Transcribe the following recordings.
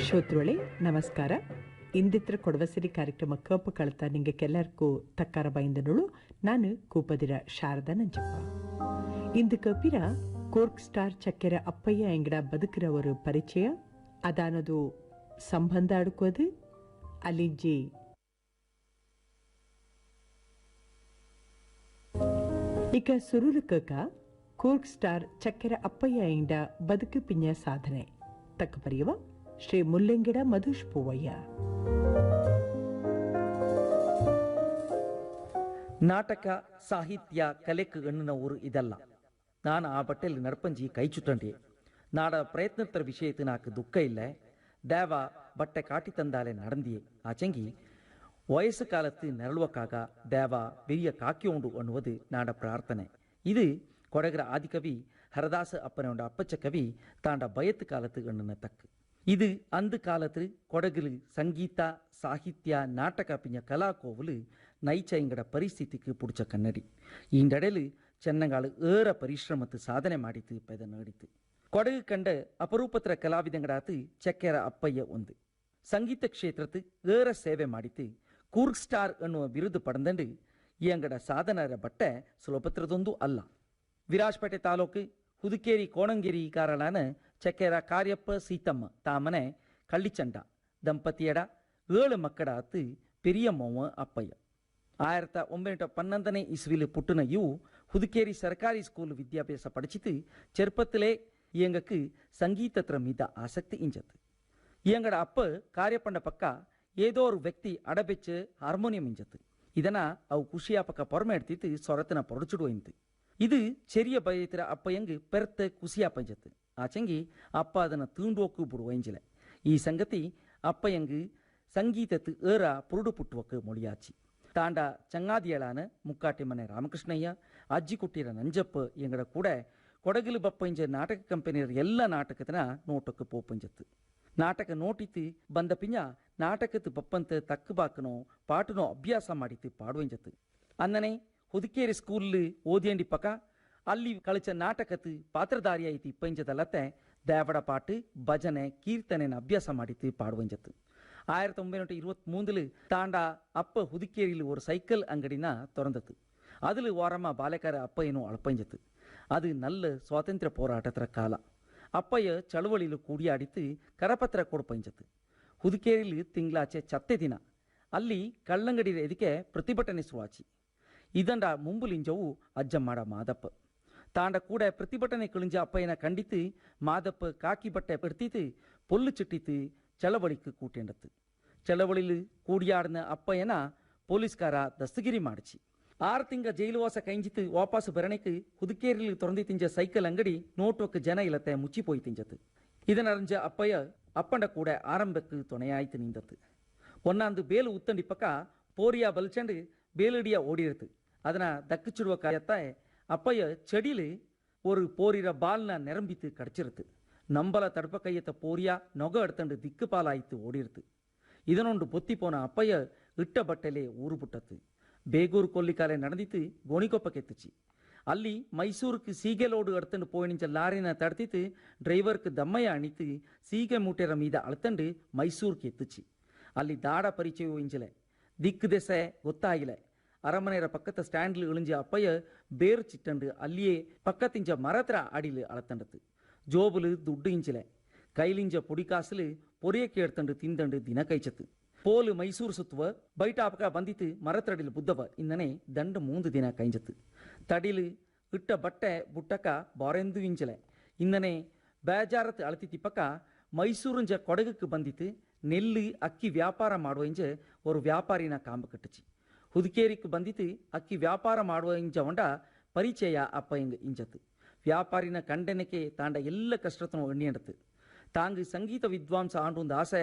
ಶ್ರೋತೃಗಳೇ ನಮಸ್ಕಾರ. ಇಂದಿತ್ರ ಕೊಡವಸಿರಿ ಕಾರ್ಯಕ್ರಮ ಕಪ್ಪು ಕಳತ ನಿಂಗೆ ಕೆಲ್ಲರ್ಗೂ ತಕ್ಕಾರ ಬೈಂದನಳು ನಾನು ಕೂಪದಿರ ಶಾರದಾ ನಂಜಪ್ಪ. ಇಂದು ಕಪಿರ ಕೋರ್ಕ್ ಸ್ಟಾರ್ ಚಕ್ಕೆರ ಅಪ್ಪಯ್ಯ ಎಂಗಡ ಬದುಕಿರವರು ಪರಿಚಯ ಅದಾನದು ಸಂಬಂಧ ಅಡುಕೋದು ಅಲ್ಲಿಂಜಿ ಈಗ ಸುರುಲು ಕಕ ಕೋರ್ಕ್ ಸ್ಟಾರ್ ಚಕ್ಕೆರ ಅಪ್ಪಯ್ಯ ಎಂಗಡ ಬದುಕು ಪಿಂಜ ಸಾಧನೆ ತಕ್ಕ ಬರೆಯುವ ಶ್ರೀ ಮುಲ್ಲೆಂಗಿಡ ಮಧುಷ್ ಪೂವಯ್ಯ. ನಾಟಕ ಸಾಹಿತ್ಯ ಕಲೆಕ್ ಎಣ್ಣಿನ ಊರು ಇದಲ್ಲ. ನಾನು ಆ ಬಟ್ಟೆಯಲ್ಲಿ ನಡ್ಪಂಜಿ ಕೈ ಚುಟ್ಟಂಡೆ. ನಾಡ ಪ್ರಯತ್ನತರ ವಿಷಯத்து ನಾಕು ದುಃಖ ಇಲ್ಲ. ದೇವ ಬಟ್ಟೆ ಕಾಟಿ ತಂದಾಲೆ நடந்தியே ஆச்சங்கி வயசு காலத்து நிரಳುவக்காக தேவா பெரிய காக்கியோண்டு ಅನ್ನುವುದು ನಾಡ ಪ್ರಾರ್ಥನೆ. ಇದು ಕೊಡಗರ ಆದಿಕವಿ ಹರದಾಸ ಅಪ್ಪನೋಡ ಅಪ್ಪಚ್ಚ ಕವಿ ತಾಂಡ ಬಯತ್ತು ಕಾಲத்து ಎಣ್ಣಿನ ತಕ್ಕ. இது அந்த காலத்து கொடகில் சங்கீத சாகித்ய நாடக பிஞ்ச கலாக்கோவில் நைச்ச எங்கட ಪರಿಸ್ಥಿತಿக்கு பிடிச்ச கண்ணடி. இண்டடಲು ಚೆನ್ನಗಾಳು ಏರ ಪರಿಶ್ರಮತ್ತು ಸಾಧನೆ ಮಾಡಿತು ಪೆದ ನಡಿತು. ಕೊಡಗು ಕಂಡ ಅಪರೂಪತ್ರ ಕಲಾವಿದಂಗಡಾತು ಚಕ್ಕೆರ ಅಪ್ಪಯ್ಯ ಒಂದು. ಸಂಗೀತ ಕ್ಷೇತ್ರத்து ಏರ ಸೇವೆ ಮಾಡಿತು. ಕೂರ್ಕ್ ಸ್ಟಾರ್ ಅನ್ನುವ ಬಿರುದು ಪಡೆದಂಡು ಎಂಗಡ ಸಾಧನರ ಬಟ್ಟೆ ಸುಲಭತ್ರದೊಂದು ಅಲ್ಲ. ವಿರಾಜಪೇಟೆ ತಾಲೂಕು ಹುದುಕೇರಿ ಕೋಣಂಗೇರಿ ಕಾರಳಾನ ಚಕ್ಕೆರ ಕಾರ್ಯಪ್ಪ ಸೀತಮ್ಮ ತಾಮನೆ ಕಳ್ಳಿಚಂಡ ದಂಪತಿಯಡ 7 ಮಕ್ಕಳ ಆತು ಪೆರಿಯಮ್ಮವ ಅಪ್ಪಯ್ಯ. 1912 ಇಸ್ವಿಲು ಪುಟ್ಟನ ಇವು ಹುದುಕೇರಿ ಸರ್ಕಾರಿ ಸ್ಕೂಲ್ ವಿದ್ಯಾಭ್ಯಾಸ ಪಡಿಚಿತು. ಚೆರುಪத்திலே இயங்கக்கு சங்கீதத்திர மீத ஆசக்தி இஞ்சது. இயங்கட அப்ப ಕಾರ್ಯಪಂಡ ಪಕ್ಕ ஏதோ ஒரு ವ್ಯಕ್ತಿ ಅಡಬೆಚ್ಚ ಹಾರ್ಮೋನಿಯಂ ಇಂಜತ್ತು. ಇದನ್ನ ಅವು ಖುಷಿಯ ಪಕ್ಕ ಪೊರಮೆ ಎಡ್ತಿತ್ತು ಸೊರತನ ಪೊರಚುಡುವಂತು. ಇದು ಚೆರಿಯ ಬಯತಿರ ಅಪ್ಪಯ್ಯಂಗೆ ಪೆರ್ತ ಖುಷಿಯ ಪಂಜತ್ತು. ಆಚಂಗಿ ಅಪ್ಪ ಅದನ್ನು ತೂಂಡೋಕು ಬಿಡುವಂಜಿಲ್ಲ. ಈ ಸಂಗತಿ ಅಪ್ಪಯ್ಯಂಗೆ ಸಂಗೀತತ್ತು ಏರ ಪುರುಡು ಪುಟ್ಟುವಕ್ಕೆ ಮೊಳಿಯಾಚಿ. ತಾಂಡ ಚಂಗಾದಿಯಳಾನ ಮುಕ್ಕಾಟಿ ಮನೆ ರಾಮಕೃಷ್ಣಯ್ಯ ಅಜ್ಜಿ ಕುಟ್ಟಿರ ನಂಜಪ್ಪ ಎಂಗಡ ಕೂಡ ಕೊಡಗಿಲು ಬಪ್ಪಂಜ ನಾಟಕ ಕಂಪನಿಯರ ಎಲ್ಲ ನಾಟಕತನ ನೋಟಕ್ಕೆ ಪೋಪಂಜತ್ತು. ನಾಟಕ ನೋಟಿತ್ತು ಬಂದ ಪಿಂಜ ನಾಟಕತ್ತು ಬಪ್ಪಂತ ತಕ್ಕ ಬಾಕನೋ ಪಾಟನೋ ಅಭ್ಯಾಸ ಮಾಡಿತ್ತು ಪಾಡುವಂಜತ್ತು. ಅನ್ನನೆ ಹುದುಕೇರಿ ಸ್ಕೂಲ್ ಓದಿಯಂಡಿ ಪಕ್ಕ ಅಲ್ಲಿ ಕಳಿಚ ನಾಟಕತ್ತು ಪಾತ್ರಧಾರಿಯಾಯಿತು ಇಪ್ಪಂಜದಲ್ಲತ್ತೆ ದೇವಡ ಪಾಟು ಭಜನೆ ಕೀರ್ತನೆನ ಅಭ್ಯಾಸ ಮಾಡಿತ್ತು ಪಾಡುವಂಜತ್ತು. 1923 தாண்ட அப்ப ಹುದುಕೇರಿಲಿ ஒரு சைக்கிள் ಅಂಗಡಿನ திறந்தது. அதில் ஓரமா பாலக்கார அப்பையனும் அழப்பஞ்சது. அது நல்ல சுவாತಂತ್ರ್ಯ போராட்டத்திர ಕಾಲ. ಅಪ್ಪಯ್ಯ ಚಳವಳಿಲು ಕೂಡಿಯಾಡಿತು ಕರಪತ್ರ ಕೊಡ್ಪಂಜತ್ತು. ಹುದುಕೇರಿಲಿ ತಿಂಗಳಾಚೆ ಚತ್ತೆ ದಿನ ಅಲ್ಲಿ ಕಳ್ಳಂಗಡಿ ಎದಕ್ಕೆ ಪ್ರತಿಭಟನೆ ಶುರುವಾಚಿ. ಇದಂಡ ಮುಂಬುಲಿಂಜವು ಅಜ್ಜಮ್ಮಾಡ ಮಾದಪ್ಪ ತಾಂಡ ಕೂಡ ಪ್ರತಿಭಟನೆ ಕಿಳಿಂಜ ಅಪ್ಪಯ್ಯನ ಕಂಡಿತು. ಮಾದಪ್ಪ ಕಾಕಿ ಬಟ್ಟೆ ಪೆಡ್ತಿತ್ತು பொல்லு ಚಿಟ್ಟಿತ್ತು ಚಳವಳಿக்கு கூட்டேண்டத்து. ಚಳವಳಿಲು ಕೂಡಿಯಾಡಿನ ಅಪ್ಪಯ್ಯನ ಪೊಲೀಸ್ಕಾರ ದಸ್ತಗಿರಿ ಮಾಡಿಚಿ. 6 ತಿಂಗ ಜೈಲುವಾಸ ಕೈಂಜಿತ್ತು ವಾಪಸ್ ಬರಣಕ್ಕೆ ಹುದುಕೇರಿಲಿ ತೊರಂದಿ ತಿಂಜ ಸೈಕಲ್ ಅಂಗಡಿ ನೋಟೋಕ್ಕೆ ಜನ ಇಲ್ಲತ್ತೆ ಮುಚ್ಚಿ ಪೋಯಿ ತಿಂಜತ್ತು. ಇದನ್ನರಂಜ ಅಪ್ಪಯ್ಯ ಅಪ್ಪಂಡ ಕೂಡ ಆರಂಭಕ್ಕೆ ತೊಣೆಯಾಯ್ತು ನಿಂದತ್ತು. ಒನ್ನಂದು ಬೇಲು ಉತ್ತಂಡಿ ಪಕ್ಕ ಪೋರಿಯ ಬಲ್ಚಂಡು ಬೇಲಡಿಯ ಓಡಿರತ್ತು. ಅದನ್ನ ದಕ್ಕಿಚಿಡುವ ಕಾಯತ್ತ ಅಪ್ಪಯ್ಯ ಚಡಿಲು ஒரு போரிர பால்ನ ನೆರಂಬಿத்து ಕಡಚಿರುತ್ತು. ನಂಬಲ ತಡಪ ಕೈಯತ್ತ ಪೋರಿಯ ನೊಗ ಎಡ್ತಂಡು ದಿಕ್ಕು ಪಾಲಾಯಿತು ಓಡಿರ್ತು. ಇದನೊಂದು ಬೊತ್ತಿ ಪೋನ ಅಪ್ಪಯ್ಯ ಇಟ್ಟ ಬಟ್ಟೆಲೆ ಊರು ಬಿಟ್ಟತ್ತು. ಬೇಗೂರು ಕೊಲ್ಲಿಕಾಲೆ ನಡೆದಿತ್ತು ಗೋಣಿಕೊಪ್ಪ ಕೆತ್ತುಚಿ. ಅಲ್ಲಿ ಮೈಸೂರುக்கு ಸೀಗೆ ಲೋಡು ಎಡ್ತಂಡು போயினிஞ்ச ಲಾರಿನ ತಡ್ತಿತ್ತು. ಡ್ರೈವರ್க்கு ದಮ್ಮಯ್ಯ ಅಣಿತು ಸೀಗೆ ಮೂಟೆರ ಮೀದ ಅಳ್ತಂಡು ಮೈಸೂರುಕ್ಕೆ ಎತ್ತುಚಿ. ಅಲ್ಲಿ ದಾಡ ಪರಿಚಯ ಇಂಜಲೆ ದಿಕ್ಕು ದೆಸೆ ಗೊತ್ತಾಗಿಲ್ಲ. ಅರಮನೆಯರ ಪಕ್ಕದ ಸ್ಟ್ಯಾಂಡ್ಲು ಇಳಿಂಜ ಅಪ್ಪಯ್ಯ ಬೇರು ಚಿಟ್ಟಂಡು ಅಲ್ಲಿಯೇ ಪಕ್ಕತಿಂಜ ಮರತ್ರ ಅಡಿಲು ಅಳತಂಡತ್ತು. ಜೋಬುಲು ದುಡ್ಡು ಇಂಚಿಲೆ ಕೈಲಿಂಜ ಪುಡಿ ಕಾಸಲು ಪೊರಿಯಕ್ಕೆ ಎಡ್ತಂಡು ತಿಂದಂಡು ದಿನ ಕೈಚತ್ತು. ಪೋಲು ಮೈಸೂರು ಸುತ್ತುವ ಬೈಟ ಅಪಕ ಬಂದಿತ್ತು ಮರತ್ರಡಿಲು ಬುದ್ದವ ಇನ್ನನೆ ದಂಡ 3 ದಿನ ಕೈಂಜತ್ತು. ತಡಿಲು ಇಟ್ಟ ಬಟ್ಟೆ ಬುಟ್ಟಕ ಬಾರೆಂದು ಇಂಚಲೆ ಇನ್ನನೆ ಬೇಜಾರತ್ತು ಅಳತಿತಿ ಪಕ್ಕ ಮೈಸೂರಿಂಜ ಕೊಡಗಕ್ಕೆ ಬಂದಿತ್ತು ನೆಲ್ಲು ಅಕ್ಕಿ ವ್ಯಾಪಾರ ಮಾಡುವ ಇಂಜ ಒಂದು ವ್ಯಾಪಾರಿನ ಕಾಂಬ ಕಟ್ಟಚಿ. ಹುದುಕೇರಿಕ್ಕೆ ಬಂದಿತ್ತು ಅಕ್ಕಿ ವ್ಯಾಪಾರ ಮಾಡುವ ಇಂಜ ಹೊಂಡ ಪರಿಚಯ ಅಪ್ಪಯ್ಯಂಗ ಇಂಜತ್ತು. ವ್ಯಾಪಾರಿನ ಕಂಡನಕ್ಕೆ ತಾಂಡ ಎಲ್ಲ ಕಷ್ಟತನೂ ಎಣ್ಣಿಯಂಡತ್ತು. ತಾಂಗ್ ಸಂಗೀತ ವಿದ್ವಾಂಸ ಆಂಡೊಂದು ಆಸೆ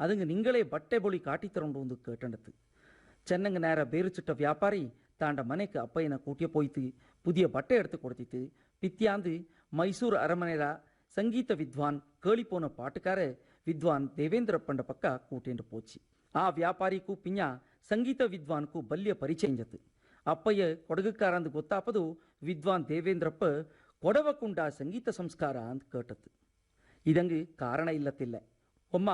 ಅದಕ್ಕೆ ನಿಂಗಳೇ ಬಟ್ಟೆ ಬೊಳಿ ಕಾಟಿ ತರೊಂಡು ಒಂದು ಕೇಟಂಡತ್ತು. ಚೆನ್ನಂಗ ನೇರ ಬೇರು ಚಿಟ್ಟ ವ್ಯಾಪಾರಿ ತಾಂಡ ಮನೆಗೆ ಅಪ್ಪಯ್ಯನ ಕೂಟಿಯ ಪೋಯ್ತು ಪುದಿಯ ಬಟ್ಟೆ ಎಡ್ತು ಕೊಡ್ತಿತ್ತು. ಪಿತ್ಯಾಂದು ಮೈಸೂರು ಅರಮನೆಯ ಸಂಗೀತ ವಿದ್ವಾನ್ ಕೇಳಿಪೋನ ಪಾಟಕಾರ ವಿದ್ವಾನ್ ದೇವೇಂದ್ರಪ್ಪಂಡ ಪಕ್ಕ ಕೂಟೇಂಡು ಪೋಚಿ. ಆ ವ್ಯಾಪಾರಿಗೂ ಪಿಂಜ ಸಂಗೀತ ವಿದ್ವಾನ್ಗೂ ಬಲ್ಯ ಪರಿಚಯ ಇಂಜತ್ತು. ಅಪ್ಪಯ್ಯ ಕೊಡಗುಕಾರಂದು ಗೊತ್ತಾಪದು ವಿದ್ವಾನ್ ದೇವೇಂದ್ರಪ್ಪ ಕೊಡವಕುಂಡ ಸಂಗೀತ ಸಂಸ್ಕಾರ ಅಂತ ಕೇಟತ್ತು. ಇದಂಗೆ ಕಾರಣ ಇಲ್ಲತ್ತಿಲ್ಲ. ಒಮ್ಮ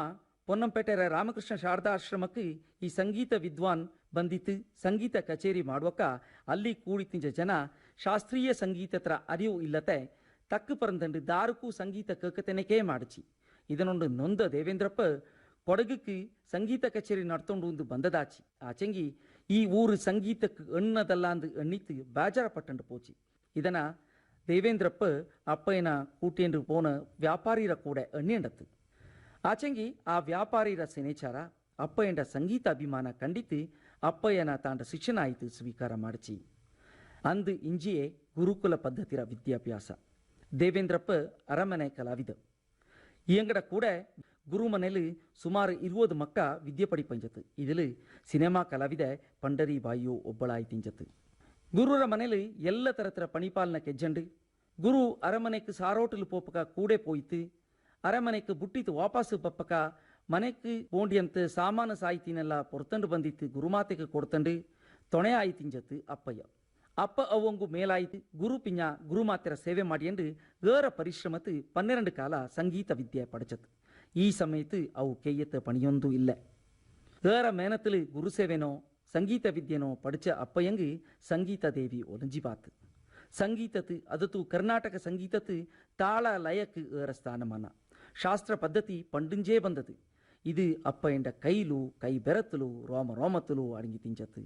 ಪೊನ್ನಂಪೇಟೆರ ರಾಮಕೃಷ್ಣ ಶಾರದಾಶ್ರಮಕ್ಕೆ ಈ ಸಂಗೀತ ವಿದ್ವಾನ್ ಬಂದಿತ್ತು ಸಂಗೀತ ಕಚೇರಿ ಮಾಡುವಕ್ಕ ಅಲ್ಲಿ ಕೂಡಿತಿಂಜ ಜನ ಶಾಸ್ತ್ರೀಯ ಸಂಗೀತತ್ರ ಅರಿವು ಇಲ್ಲತೆ ತಕ್ಕ ಪರಂದಂಡು ದಾರುಕು ಸಂಗೀತ ಕೇಕತೆನಕೇ ಮಾಡಿಚಿ ಇದನೊಂದು ನೊಂದ ದೇವೇಂದ್ರಪ್ಪ ಕೊಡಗುக்கு ಸಂಗೀತ ಕಚೇರಿ ನಡ್ತೊಂಡು ಒಂದು ಬಂದದಾಚಿ ಆಚೆಂಗಿ ಈ ಊರು ಸಂಗೀತಕ್ಕೆ ಎಣ್ಣದಲ್ಲಾಂದು ಎಣ್ಣಿತ್ತು ಬೇಜಾರಪಟ್ಟಂಡು ಪೋಚಿ ಇದನ್ನ ದೇವೇಂದ್ರಪ್ಪ ಅಪ್ಪಯ್ಯನ ಕೂಟೇಂಡು ಪೋನ ವ್ಯಾಪಾರಿರ ಕೂಡ ಎಣ್ಣಿಂಡತ್ತು ಆಚೆಂಗಿ ಆ ವ್ಯಾಪಾರಿರ ಸೆನೇಚಾರ ಅಪ್ಪಯ್ಯಂಡ ಸಂಗೀತ ಅಭಿಮಾನ ಕಂಡಿತ್ತು ಅಪ್ಪಯ್ಯನ ತಾಂಡ ಶಿಕ್ಷಣ ಆಯಿತು ಸ್ವೀಕಾರ ಮಾಡಿಚಿ ಅಂದು ಇಂಜಿಯೇ ಗುರುಕುಲ ಪದ್ಧತಿರ ವಿದ್ಯಾಭ್ಯಾಸ ದೇವೇಂದ್ರಪ್ಪ ಅರಮನೆ ಕಲಾವಿದ ಇಯಂಗಡ ಕೂಡ ಗುರು ಮನೇಲಿ ಸುಮಾರು 20 ಮಕ್ಕ ವಿದ್ಯೆ ಪಡಿಪಂಜತ್ತು ಇದಿಲು ಸಿನಿಮಾ ಕಲಾವಿದ ಪಂಡರಿ ಬಾಯಿಯು ಒಬ್ಬಳಾಯ್ತಿಂಜತ್ತು ಗುರುರ ಮನೇಲಿ ಎಲ್ಲ ತರತರ ಪಣಿಪಾಲನ ಕೆಜ್ಜಂಡು ಗುರು ಅರಮನೆக்கு ಸಾರೋಟಲು ಪೋಪಕ ಕೂಡೆ ಪೋಯ್ತು ಅರಮನೆக்கு ಬುಟ್ಟಿತು ವಾಪಸ್ಸು ಪಪ್ಪಕ ಮನೆக்கு ಪೋಂಡಿಯಂತ ಸಾಮಾನು ಸಾಹಿತಿನೆಲ್ಲ ಪೊರ್ತಂಡು ಬಂದಿತ್ತು ಗುರುಮಾತೆಗೆ ಕೊಡ್ತಂಡು ತೊಣೆ ಆಯ್ತಿಂಜತ್ತು ಅಪ್ಪಯ್ಯ ಅಪ್ಪ ಅವಂಗು ಮೇಲಾಯಿತು ಗುರು ಪಿಂಜ ಗುರುಮಾತೆರ ಸೇವೆ ಮಾಡಿಯಂಡು ಏರ ಪರಿಶ್ರಮತ್ತು 12 ಕಾಲ ಸಂಗೀತ ವಿದ್ಯೆ ಪಡಚತ್ತು ಈ ಸಮಯತ್ತು ಅವು ಕೆಯ್ಯತ್ತ ಪಣಿಯೊಂದು ಇಲ್ಲ ಏರ ಮೇನத்தில் ಗುರು ಸೇವೆನೋ ಸಂಗೀತ ವಿದ್ಯೆನೋ ಪಡಿಚ ಅಪ್ಪಯ್ಯಂಗು ಸಂಗೀತ ದೇವಿ ಒಲಂಜಿ ಬಾತು ಸಂಗೀತத்து ಅದತ್ತು ಕರ್ನಾಟಕ ಸಂಗೀತத்து ತಾಳ ಲಯಕ್ಕೆ ಏರ ಸ್ಥಾನಮಾನ ಶಾಸ್ತ್ರ ಪದ್ಧತಿ ಪಂಡುಂಜೇ ಬಂದದು ಇದು ಅಪ್ಪಯ್ಯಂಡ ಕೈಲು ಕೈ ಬೆರತ್ತಲು ರೋಮ ರೋಮತ್ತಲು ಅಡಂಗಿ ತಿಂಚತ್ತು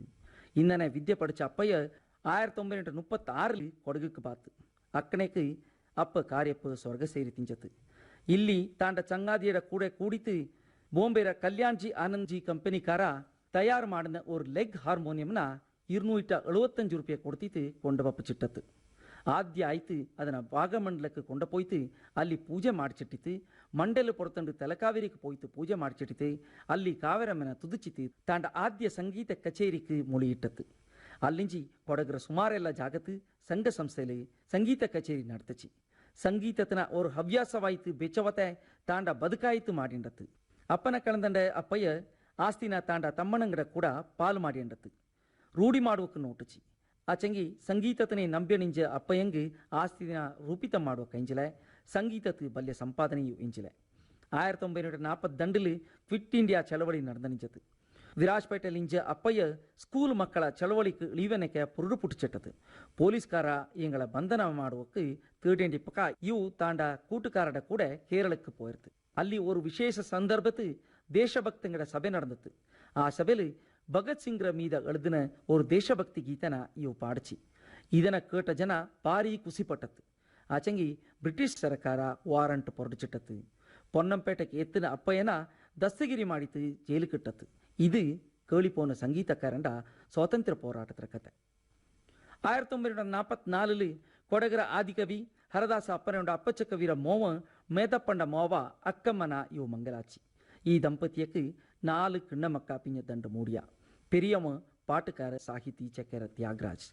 ಇಂದನೆ ವಿದ್ಯೆ ಪಡಿಚ ಅಪ್ಪಯ್ಯ 1936 ಕೊಡಗುக்கு ಬಾತು ಅಕ್ಕನೆக்கு ಅಪ್ಪ ಕಾರ್ಯಪ್ಪ ಸ್ವರ್ಗ ಸೇರಿ ತಿಂಚತ್ತು ಇಲ್ಲಿ ತಾಂಡ ಚಂಗಾದಿಯರ ಕೂಡ ಕೂಡಿತು ಬಾಂಬೆರ ಕಲ್ಯಾಣ್ಜಿ ಆನಂದ್ಜಿ ಕಂಪನಿಕಾರ ತಯಾರು ಮಾಡಿದ ஒரு ಲೆಗ್ ಹಾರ್ಮೋನಿಯಂನ 275 ರೂಪಾಯಿ ಕೊಡ್ತಿತ್ತು ಕೊಂಡಬಪ್ಪ ಚಿಟ್ಟತ್ತು ಆದ್ಯ ಆಯ್ತು ಅದನ್ನ ಭಾಗಮಂಡಲಕ್ಕೆ ಕೊಂಡ ಪೋಯ್ತು ಅಲ್ಲಿ ಪೂಜೆ ಮಾಡಿಚಿಟ್ಟಿತ್ತು ಮಂಡಲ ಪೊರ್ತಂಡು ತಲಕಾವೇರಿಗೆ ಪೋಯ್ತು ಪೂಜೆ ಮಾಡಿಚಿಟ್ಟಿತ್ತು ಅಲ್ಲಿ ಕಾವೇರಮ್ಮನ ತುದುಚಿತ್ತು ತಾಂಡ ಆದ್ಯ ಸಂಗೀತ ಕಚೇರಿಗೆ ಮುಳಿಯಿಟ್ಟತ್ತು ಅಲ್ಲಿಂಜಿ ಕೊಡಗರ ಸುಮಾರೆಲ್ಲ ಜಾಗತ್ತು ಸಂಘ ಸಂಸ್ಥೆಯಲ್ಲಿ ಸಂಗೀತ ಕಚೇರಿ ನಡ್ತಚಿ ಸಂಗೀತತನ ஒரு ಹವ್ಯಾಸವಾಯಿತು ಬೆಚ್ಚವತೆ ತಾಂಡ ಬದುಕಾಯಿತು ಮಾಡಿಂಡತ್ತು ಅಪ್ಪನ ಕಣದಂಡ ಅಪ್ಪಯ್ಯ ಆಸ್ತಿನ ತಾಂಡ ತಮ್ಮನಂಗಡ ಕೂಡ ಪಾಲು ಮಾಡಿಂಡತ್ತು ರೂಢಿ ಮಾಡುವಕ್ಕೆ ನೋಟಚಿ ಆಚೆಂಗಿ ಸಂಗೀತತನೇ ನಂಬ್ಯನಿಂಜ ಅಪ್ಪಯ್ಯಂಗು ಆಸ್ತಿನ ರೂಪಿತ ಮಾಡುವ ಕೈಂಜಿಲೆ ಸಂಗೀತತ್ತು ಬಲ್ಯ ಸಂಪಾದನೆಯು ಇಂಜಿಲೆ 1942 ಕ್ವಿಟ್ ಇಂಡಿಯಾ ಚಳವಳಿ ನಡೆದನಿಂಜತ್ತು ವಿರಾಜ್ಪೇಟೆಲ್ ಇಂಜ ಅಪ್ಪಯ್ಯ ಸ್ಕೂಲ್ ಮಕ್ಕಳ ಚಳವಳಿಗೆ ಇಳಿವನಕ್ಕೆ ಪುರುಡು ಪುಟ್ಟಿಚಟ್ಟದು ಪೊಲೀಸ್ಕಾರ ಇಯಂಗಳ ಬಂಧನ ಮಾಡುವಕ್ಕೆ ತೇಡೇಂಡಿ ಪಕ್ಕ ಇವು ತಾಂಡ ಕೂಟುಕಾರಡ ಕೂಡ ಕೇರಳಕ್ಕೆ போயிருக்கு ಅಲ್ಲಿ ஒரு ವಿಶೇಷ ಸಂದರ್ಭத்து ದೇಶಭಕ್ತಂಗಡ ಸಭೆ ನಡೆದತ್ತು ಆ ಸಭೆಯಲ್ಲಿ ಭಗತ್ ಸಿಂಗ್ರ ಮೀದ ಎಳೆದಿನ ஒரு ದೇಶಭಕ್ತಿ ಗೀತನ ಇವು ಪಾಡಚಿ ಇದನ್ನ ಕೇಟ ಜನ ಭಾರಿ ಖುಷಿಪಟ್ಟತ್ತು ಆಚಂಗಿ ಬ್ರಿಟಿಷ್ ಸರ್ಕಾರ ವಾರಂಟ್ ಹೊರಡಿಚಿಟ್ಟತ್ತು ಪೊನ್ನಂಪೇಟೆಗೆ ಎತ್ತಿನ ಅಪ್ಪಯ್ಯನ ದಸ್ತಗಿರಿ ಮಾಡಿತು ಜೈಲು ಕಟ್ಟತ್ತು ಇದು ಕೇಳಿಪೋನ ಸಂಗೀತಕಾರಂಡ ಸ್ವಾತಂತ್ರ್ಯ ಹೋರಾಟದ ಕತೆ 1944 ಕೊಡಗರ ಆದಿಕವಿ ಹರದಾಸ ಅಪ್ಪನೊಂಡ ಅಪ್ಪಚ್ಚಕವೀರ ಮೋವ ಮೇದಪ್ಪಂಡ ಮೋವ ಅಕ್ಕಮ್ಮನ ಇವು ಮಂಗಲಾಚಿ ಈ ದಂಪತಿಯಕ್ಕೆ 4 கிண்ண மக்கா பிஞ்ச தண்டு மூடியா பெரியவ பாட்டுக்கார சாகிதி ಚಕ್ಕೆರ ತ್ಯಾಗರಾಜ್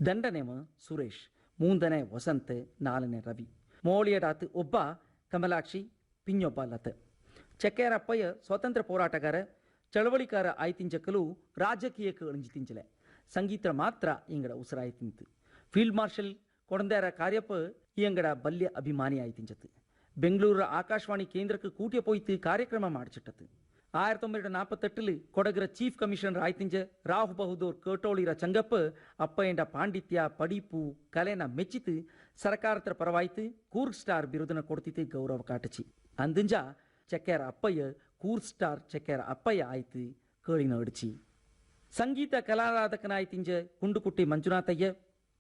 ದಂಡನೆವ ಸುರೇಶ್ ಮೂಂದನೆ ವಸಂತ 4ನೇ ರವಿ ಮೋಳಿಯಡಾತು ಒಬ್ಬ ಕಮಲಾಕ್ಷಿ ಪಿಂಜೊಬ್ಬ ಲತ ಚಕ್ಕೆರಪ್ಪಯ್ಯ ಸ್ವಾತಂತ್ರ್ಯ ಹೋರಾಟಗಾರ ಚಳವಳಿಕಾರ ಆಯ್ತಿಂಚಕಲು ರಾಜಕೀಯಕ್ಕೆ ಅಳಿಂಜಿತಿಂಚಲೆ ಸಂಗೀತ ಮಾತ್ರ ಇಂಗಡ ಉಸಿರಾಯ್ತಿಂತು ಫೀಲ್ಡ್ ಮಾರ್ಷಲ್ ಕೊಡಂದಾರ ಕಾರ್ಯಪ್ಪ ಇಂಗಡ ಬಲ್ಯ ಅಭಿಮಾನಿ ಆಯ್ತಿಂಚತ್ತು ಬೆಂಗಳೂರು ಆಕಾಶವಾಣಿ ಕೇಂದ್ರಕ್ಕೆ ಕೂಟಿಯ ಪೋಯ್ತು ಕಾರ್ಯಕ್ರಮ ಮಾಡಿಚಿಟ್ಟತು 1948 ಕೊಡಗರ ಚೀಫ್ ಕಮಿಷನರ್ ಆಯ್ತಿಂಜ ರಾವ್ ಬಹದ್ದೂರ್ ಕೇಟೋಳಿರ ಚಂಗಪ್ಪ ಅಪ್ಪಯ್ಯಂಡ ಪಾಂಡಿತ್ಯ ಪಡಿಪು ಕಲೆನ ಮೆಚ್ಚಿತು ಸರ್ಕಾರತರ ಪರವಾಯ್ತು ಕೂರ್ಗ್ ಸ್ಟಾರ್ ಬಿರುದನ ಕೊಡ್ತಿತ್ತು ಗೌರವ ಕಾಟಚಿ ಅಂದಿಂಜ ಚಕ್ಕೆರ ಅಪ್ಪಯ್ಯ ಕೂರ್ಗ್ ಸ್ಟಾರ್ ಚಕ್ಕೆರ ಅಪ್ಪಯ್ಯ ಆಯ್ತು ಕೇಳಿನ ಅಡಿಚಿ ಸಂಗೀತ ಕಲಾರಾಧಕನಾಯ್ತಿಂಜ ಕುಂಡುಕುಟ್ಟಿ ಮಂಜುನಾಥಯ್ಯ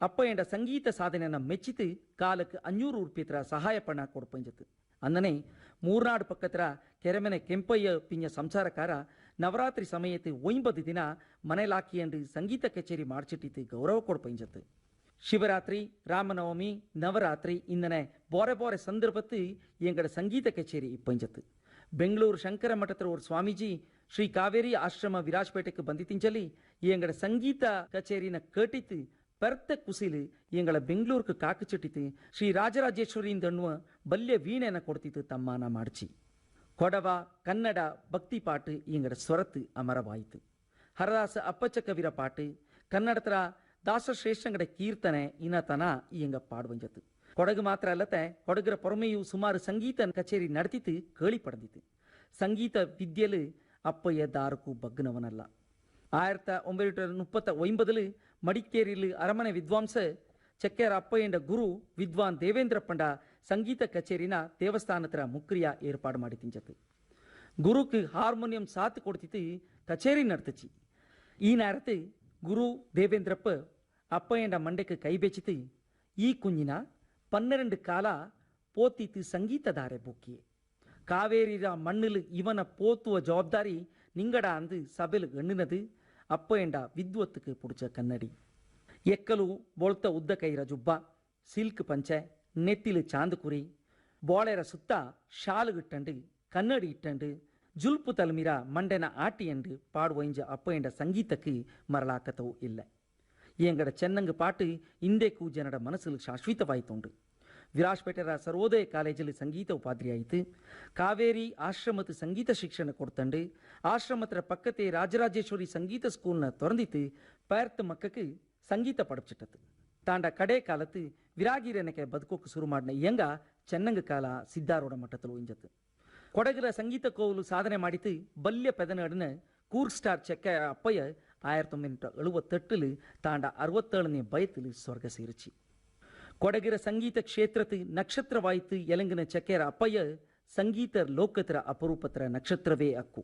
ಅಪ್ಪಯ್ಯಂಡ ಸಂಗೀತ ಸಾಧನೆಯನ್ನ ಮೆಚ್ಚಿತು ಕಾಲಕ್ಕೆ 500 ರೂಪಾಯಿ ಸಹಾಯ ಪಣ ಕೊಡ್ಪಂಜತ್ತು ಅಂದನೆ ಮೂರ್ನಾಡು ಪಕ್ಕತ್ರ ಕೆರೆಮನೆ ಕೆಂಪಯ್ಯ ಪಿಂಜ ಸಂಸಾರಕಾರ ನವರಾತ್ರಿ ಸಮಯത്ത് 9 ದಿನ ಮನೆಲಾಕಿಯಂಡು ಸಂಗೀತ ಕಚೇರಿ ಮಾಡಿಚಿಟ್ಟಿತ್ತು ಗೌರವ ಕೊಡ್ಪಂಜತ್ತು ಶಿವರಾತ್ರಿ ರಾಮನವಮಿ ನವರಾತ್ರಿ ಇಂದನೆ ಬೋರೆ ಬೋರೆ ಸಂದರ್ಭತ್ತು ಎಂಗಡ ಸಂಗೀತ ಕಚೇರಿ ಇಪ್ಪಂಜತ್ತು ಬೆಂಗಳೂರು ಶಂಕರ ಮಠತ್ರ ஒரு ಸ್ವಾಮೀಜಿ ಶ್ರೀ ಕಾವೇರಿ ಆಶ್ರಮ ವಿರಾಜ್ಪೇಟೆಗೆ ಬಂದಿತಿಂಚಲಿ ಎಂಗಡ ಸಂಗೀತ ಕಚೇರಿನ ಕೇಟಿತ್ತು பெருத்த குசிಲು ಎಂಗಳ ಬೆಂಗಳೂರಿಗೆ ಕಾಕುಚಿಟ್ಟಿತು ಶ್ರೀ ರಾಜರಾಜೇಶ್ವರಿಯಿಂದ ಅನ್ನುವ ಬಲ್ಯ ವೀಣೆನ ಕೊಡ್ತಿತ್ತು ತಮ್ಮಾನ ಮಾಡ್ಚಿ ಕೊಡವ ಕನ್ನಡ ಭಕ್ತಿ ಪಾಟು ಎಂಗಡ ಸ್ವರತ್ತು ಅಮರವಾಯಿತು ಹರದಾಸ ಅಪ್ಪಚ್ಚ ಕವಿರ ಪಾಟು ಕನ್ನಡತರ ದಾಸಶ್ರೇಷ್ಠಂಗಡ ಕೀರ್ತನೆ ಇನತನ ಎಂಗ ಪಾಡುವಂಜತ್ತು ಕೊಡಗು ಮಾತ್ರ ಅಲ್ಲತೆ ಕೊಡಗರ ಪೊರಮೆಯು ಸುಮಾರು ಸಂಗೀತ ಕಚೇರಿ ನಡೆತಿತ್ತು ಕೇಳಿ ಪಡೆದಿತ್ತು ಸಂಗೀತ ವಿದ್ಯೆಲು ಅಪ್ಪಯ್ಯ ದಾರಕ್ಕೂ ಬಗ್ನವನಲ್ಲ. 1939 ಮಡಿಕೇರಿಯಲ್ಲಿ ಅರಮನೆ ವಿದ್ವಾಂಸ ಚಕ್ಕೆರ ಅಪ್ಪಯ್ಯಂಡ ಗುರು ವಿದ್ವಾನ್ ದೇವೇಂದ್ರ ಪಂಡ ಸಂಗೀತ ಕಚೇರಿನ ದೇವಸ್ಥಾನತ್ರ ಮುಕ್ರಿಯ ಏರ್ಪಾಡು ಮಾಡಿ ತಿಂಜತ್ತು. ಗುರುಕ್ಕೆ ಹಾರ್ಮೋನಿಯಂ ಸಾಥ್ ಕೊಡ್ತಿತ್ತು, ಕಚೇರಿ ನಡ್ತಚಿ. ಈ நேரத்து குரு தேவேந்திரப்ப அப்பையண்ட மண்டைக்கு கை பெச்சித்து, ಈ ಕುಂಜಿನ 12 ಕಾಲ ಪೋತಿತ್ತು ಸಂಗೀತದಾರೆ ಬುಕ್ಕಿಯೇ. ಕಾವೇರಿರ ಮಣ್ಣಿಲು ಇವನ ಪೋತುವ ಜವಾಬ್ದಾರಿ ನಿಂಗಡ ಅಂದು ಸಭೆಲು ಗಣ್ಣಿನದು ಅಪ್ಪಯ್ಯಂಡ ವಿದ್ವತ್ತಕ್ಕೆ ಪುಡಿಚ ಕನ್ನಡಿ. ಎಕ್ಕಲು ಬೊಳ್ತ ಉದ್ದ ಕೈರ ಜುಬ್ಬ, ಸಿಲ್ಕ್ ಪಂಚೆ, ನೆತ್ತಿಲು ಚಾಂದುಕುರಿ, ಬೋಳೆರ ಸುತ್ತ ಶಾಲುಗಿಟ್ಟಂಡು ಕನ್ನಡಿ ಇಟ್ಟಂಡು ಜುಲ್ಪು ತಲಮಿರ ಮಂಡೆನ ಆಟಿಯಂಡು ಪಾಡುವಂಜ ಅಪ್ಪಯ್ಯಂಡ ಸಂಗೀತಕ್ಕೆ ಮರಳಾಕತವು ಇಲ್ಲ. ಎಂಗಡ ಚೆನ್ನಂಗ ಪಾಟು ಇಂದೇಕು ಜನಡ ಮನಸ್ಸು ಶಾಶ್ವತವಾಯಿತುಂಡು. ವಿರಾಜ್ಪೇಟೆರ ಸರ್ವೋದಯ ಕಾಲೇಜಲ್ಲಿ ಸಂಗೀತ ಉಪಾಧ್ಯಾಯಿತು. ಕಾವೇರಿ ಆಶ್ರಮದ ಸಂಗೀತ ಶಿಕ್ಷಣ ಕೊಡ್ತಂಡು ಆಶ್ರಮತ್ರ ಪಕ್ಕತೆ ರಾಜರಾಜೇಶ್ವರಿ ಸಂಗೀತ ಸ್ಕೂಲ್ನ ತೊರಂದಿತ್ತು ಪೇರ್ತ್ ಮಕ್ಕಕ್ಕೆ ಸಂಗೀತ ಪಡಪಿಟ್ಟತು. ತಾಂಡ ಕಡೆ ಕಾಲತ್ತು ವಿರಾಗಿರನಕ್ಕೆ ಬದುಕೋಕೆ ಶುರು ಮಾಡಿನ ಎಂಗ ಚೆನ್ನಂಗ ಕಾಲ ಸಿದ್ದಾರೂಢ ಮಟ್ಟತಲು ಇಂಜತ್ತು. ಕೊಡಗರ ಸಂಗೀತ ಕೋವಲು ಸಾಧನೆ ಮಾಡಿತು ಬಲ್ಯ ಪೆದನಡನ ಕೂರ್ ಸ್ಟಾರ್ ಚೆಕ್ಕ ಅಪ್ಪಯ್ಯ 1978 ತಾಂಡ 67ನೇ ಬಯತಿಲು ಸ್ವರ್ಗ ಸೇರಿಚಿ. ಕೊಡಗಿರ ಸಂಗೀತ ಕ್ಷೇತ್ರத்து ನಕ್ಷತ್ರವಾಯಿತು ಎಲಂಗಿನ ಚಕ್ಕೆರ ಅಪ್ಪಯ್ಯ ಸಂಗೀತ ಲೋಕತರ ಅಪರೂಪತರ ನಕ್ಷತ್ರವೇ ಅಕ್ಕು.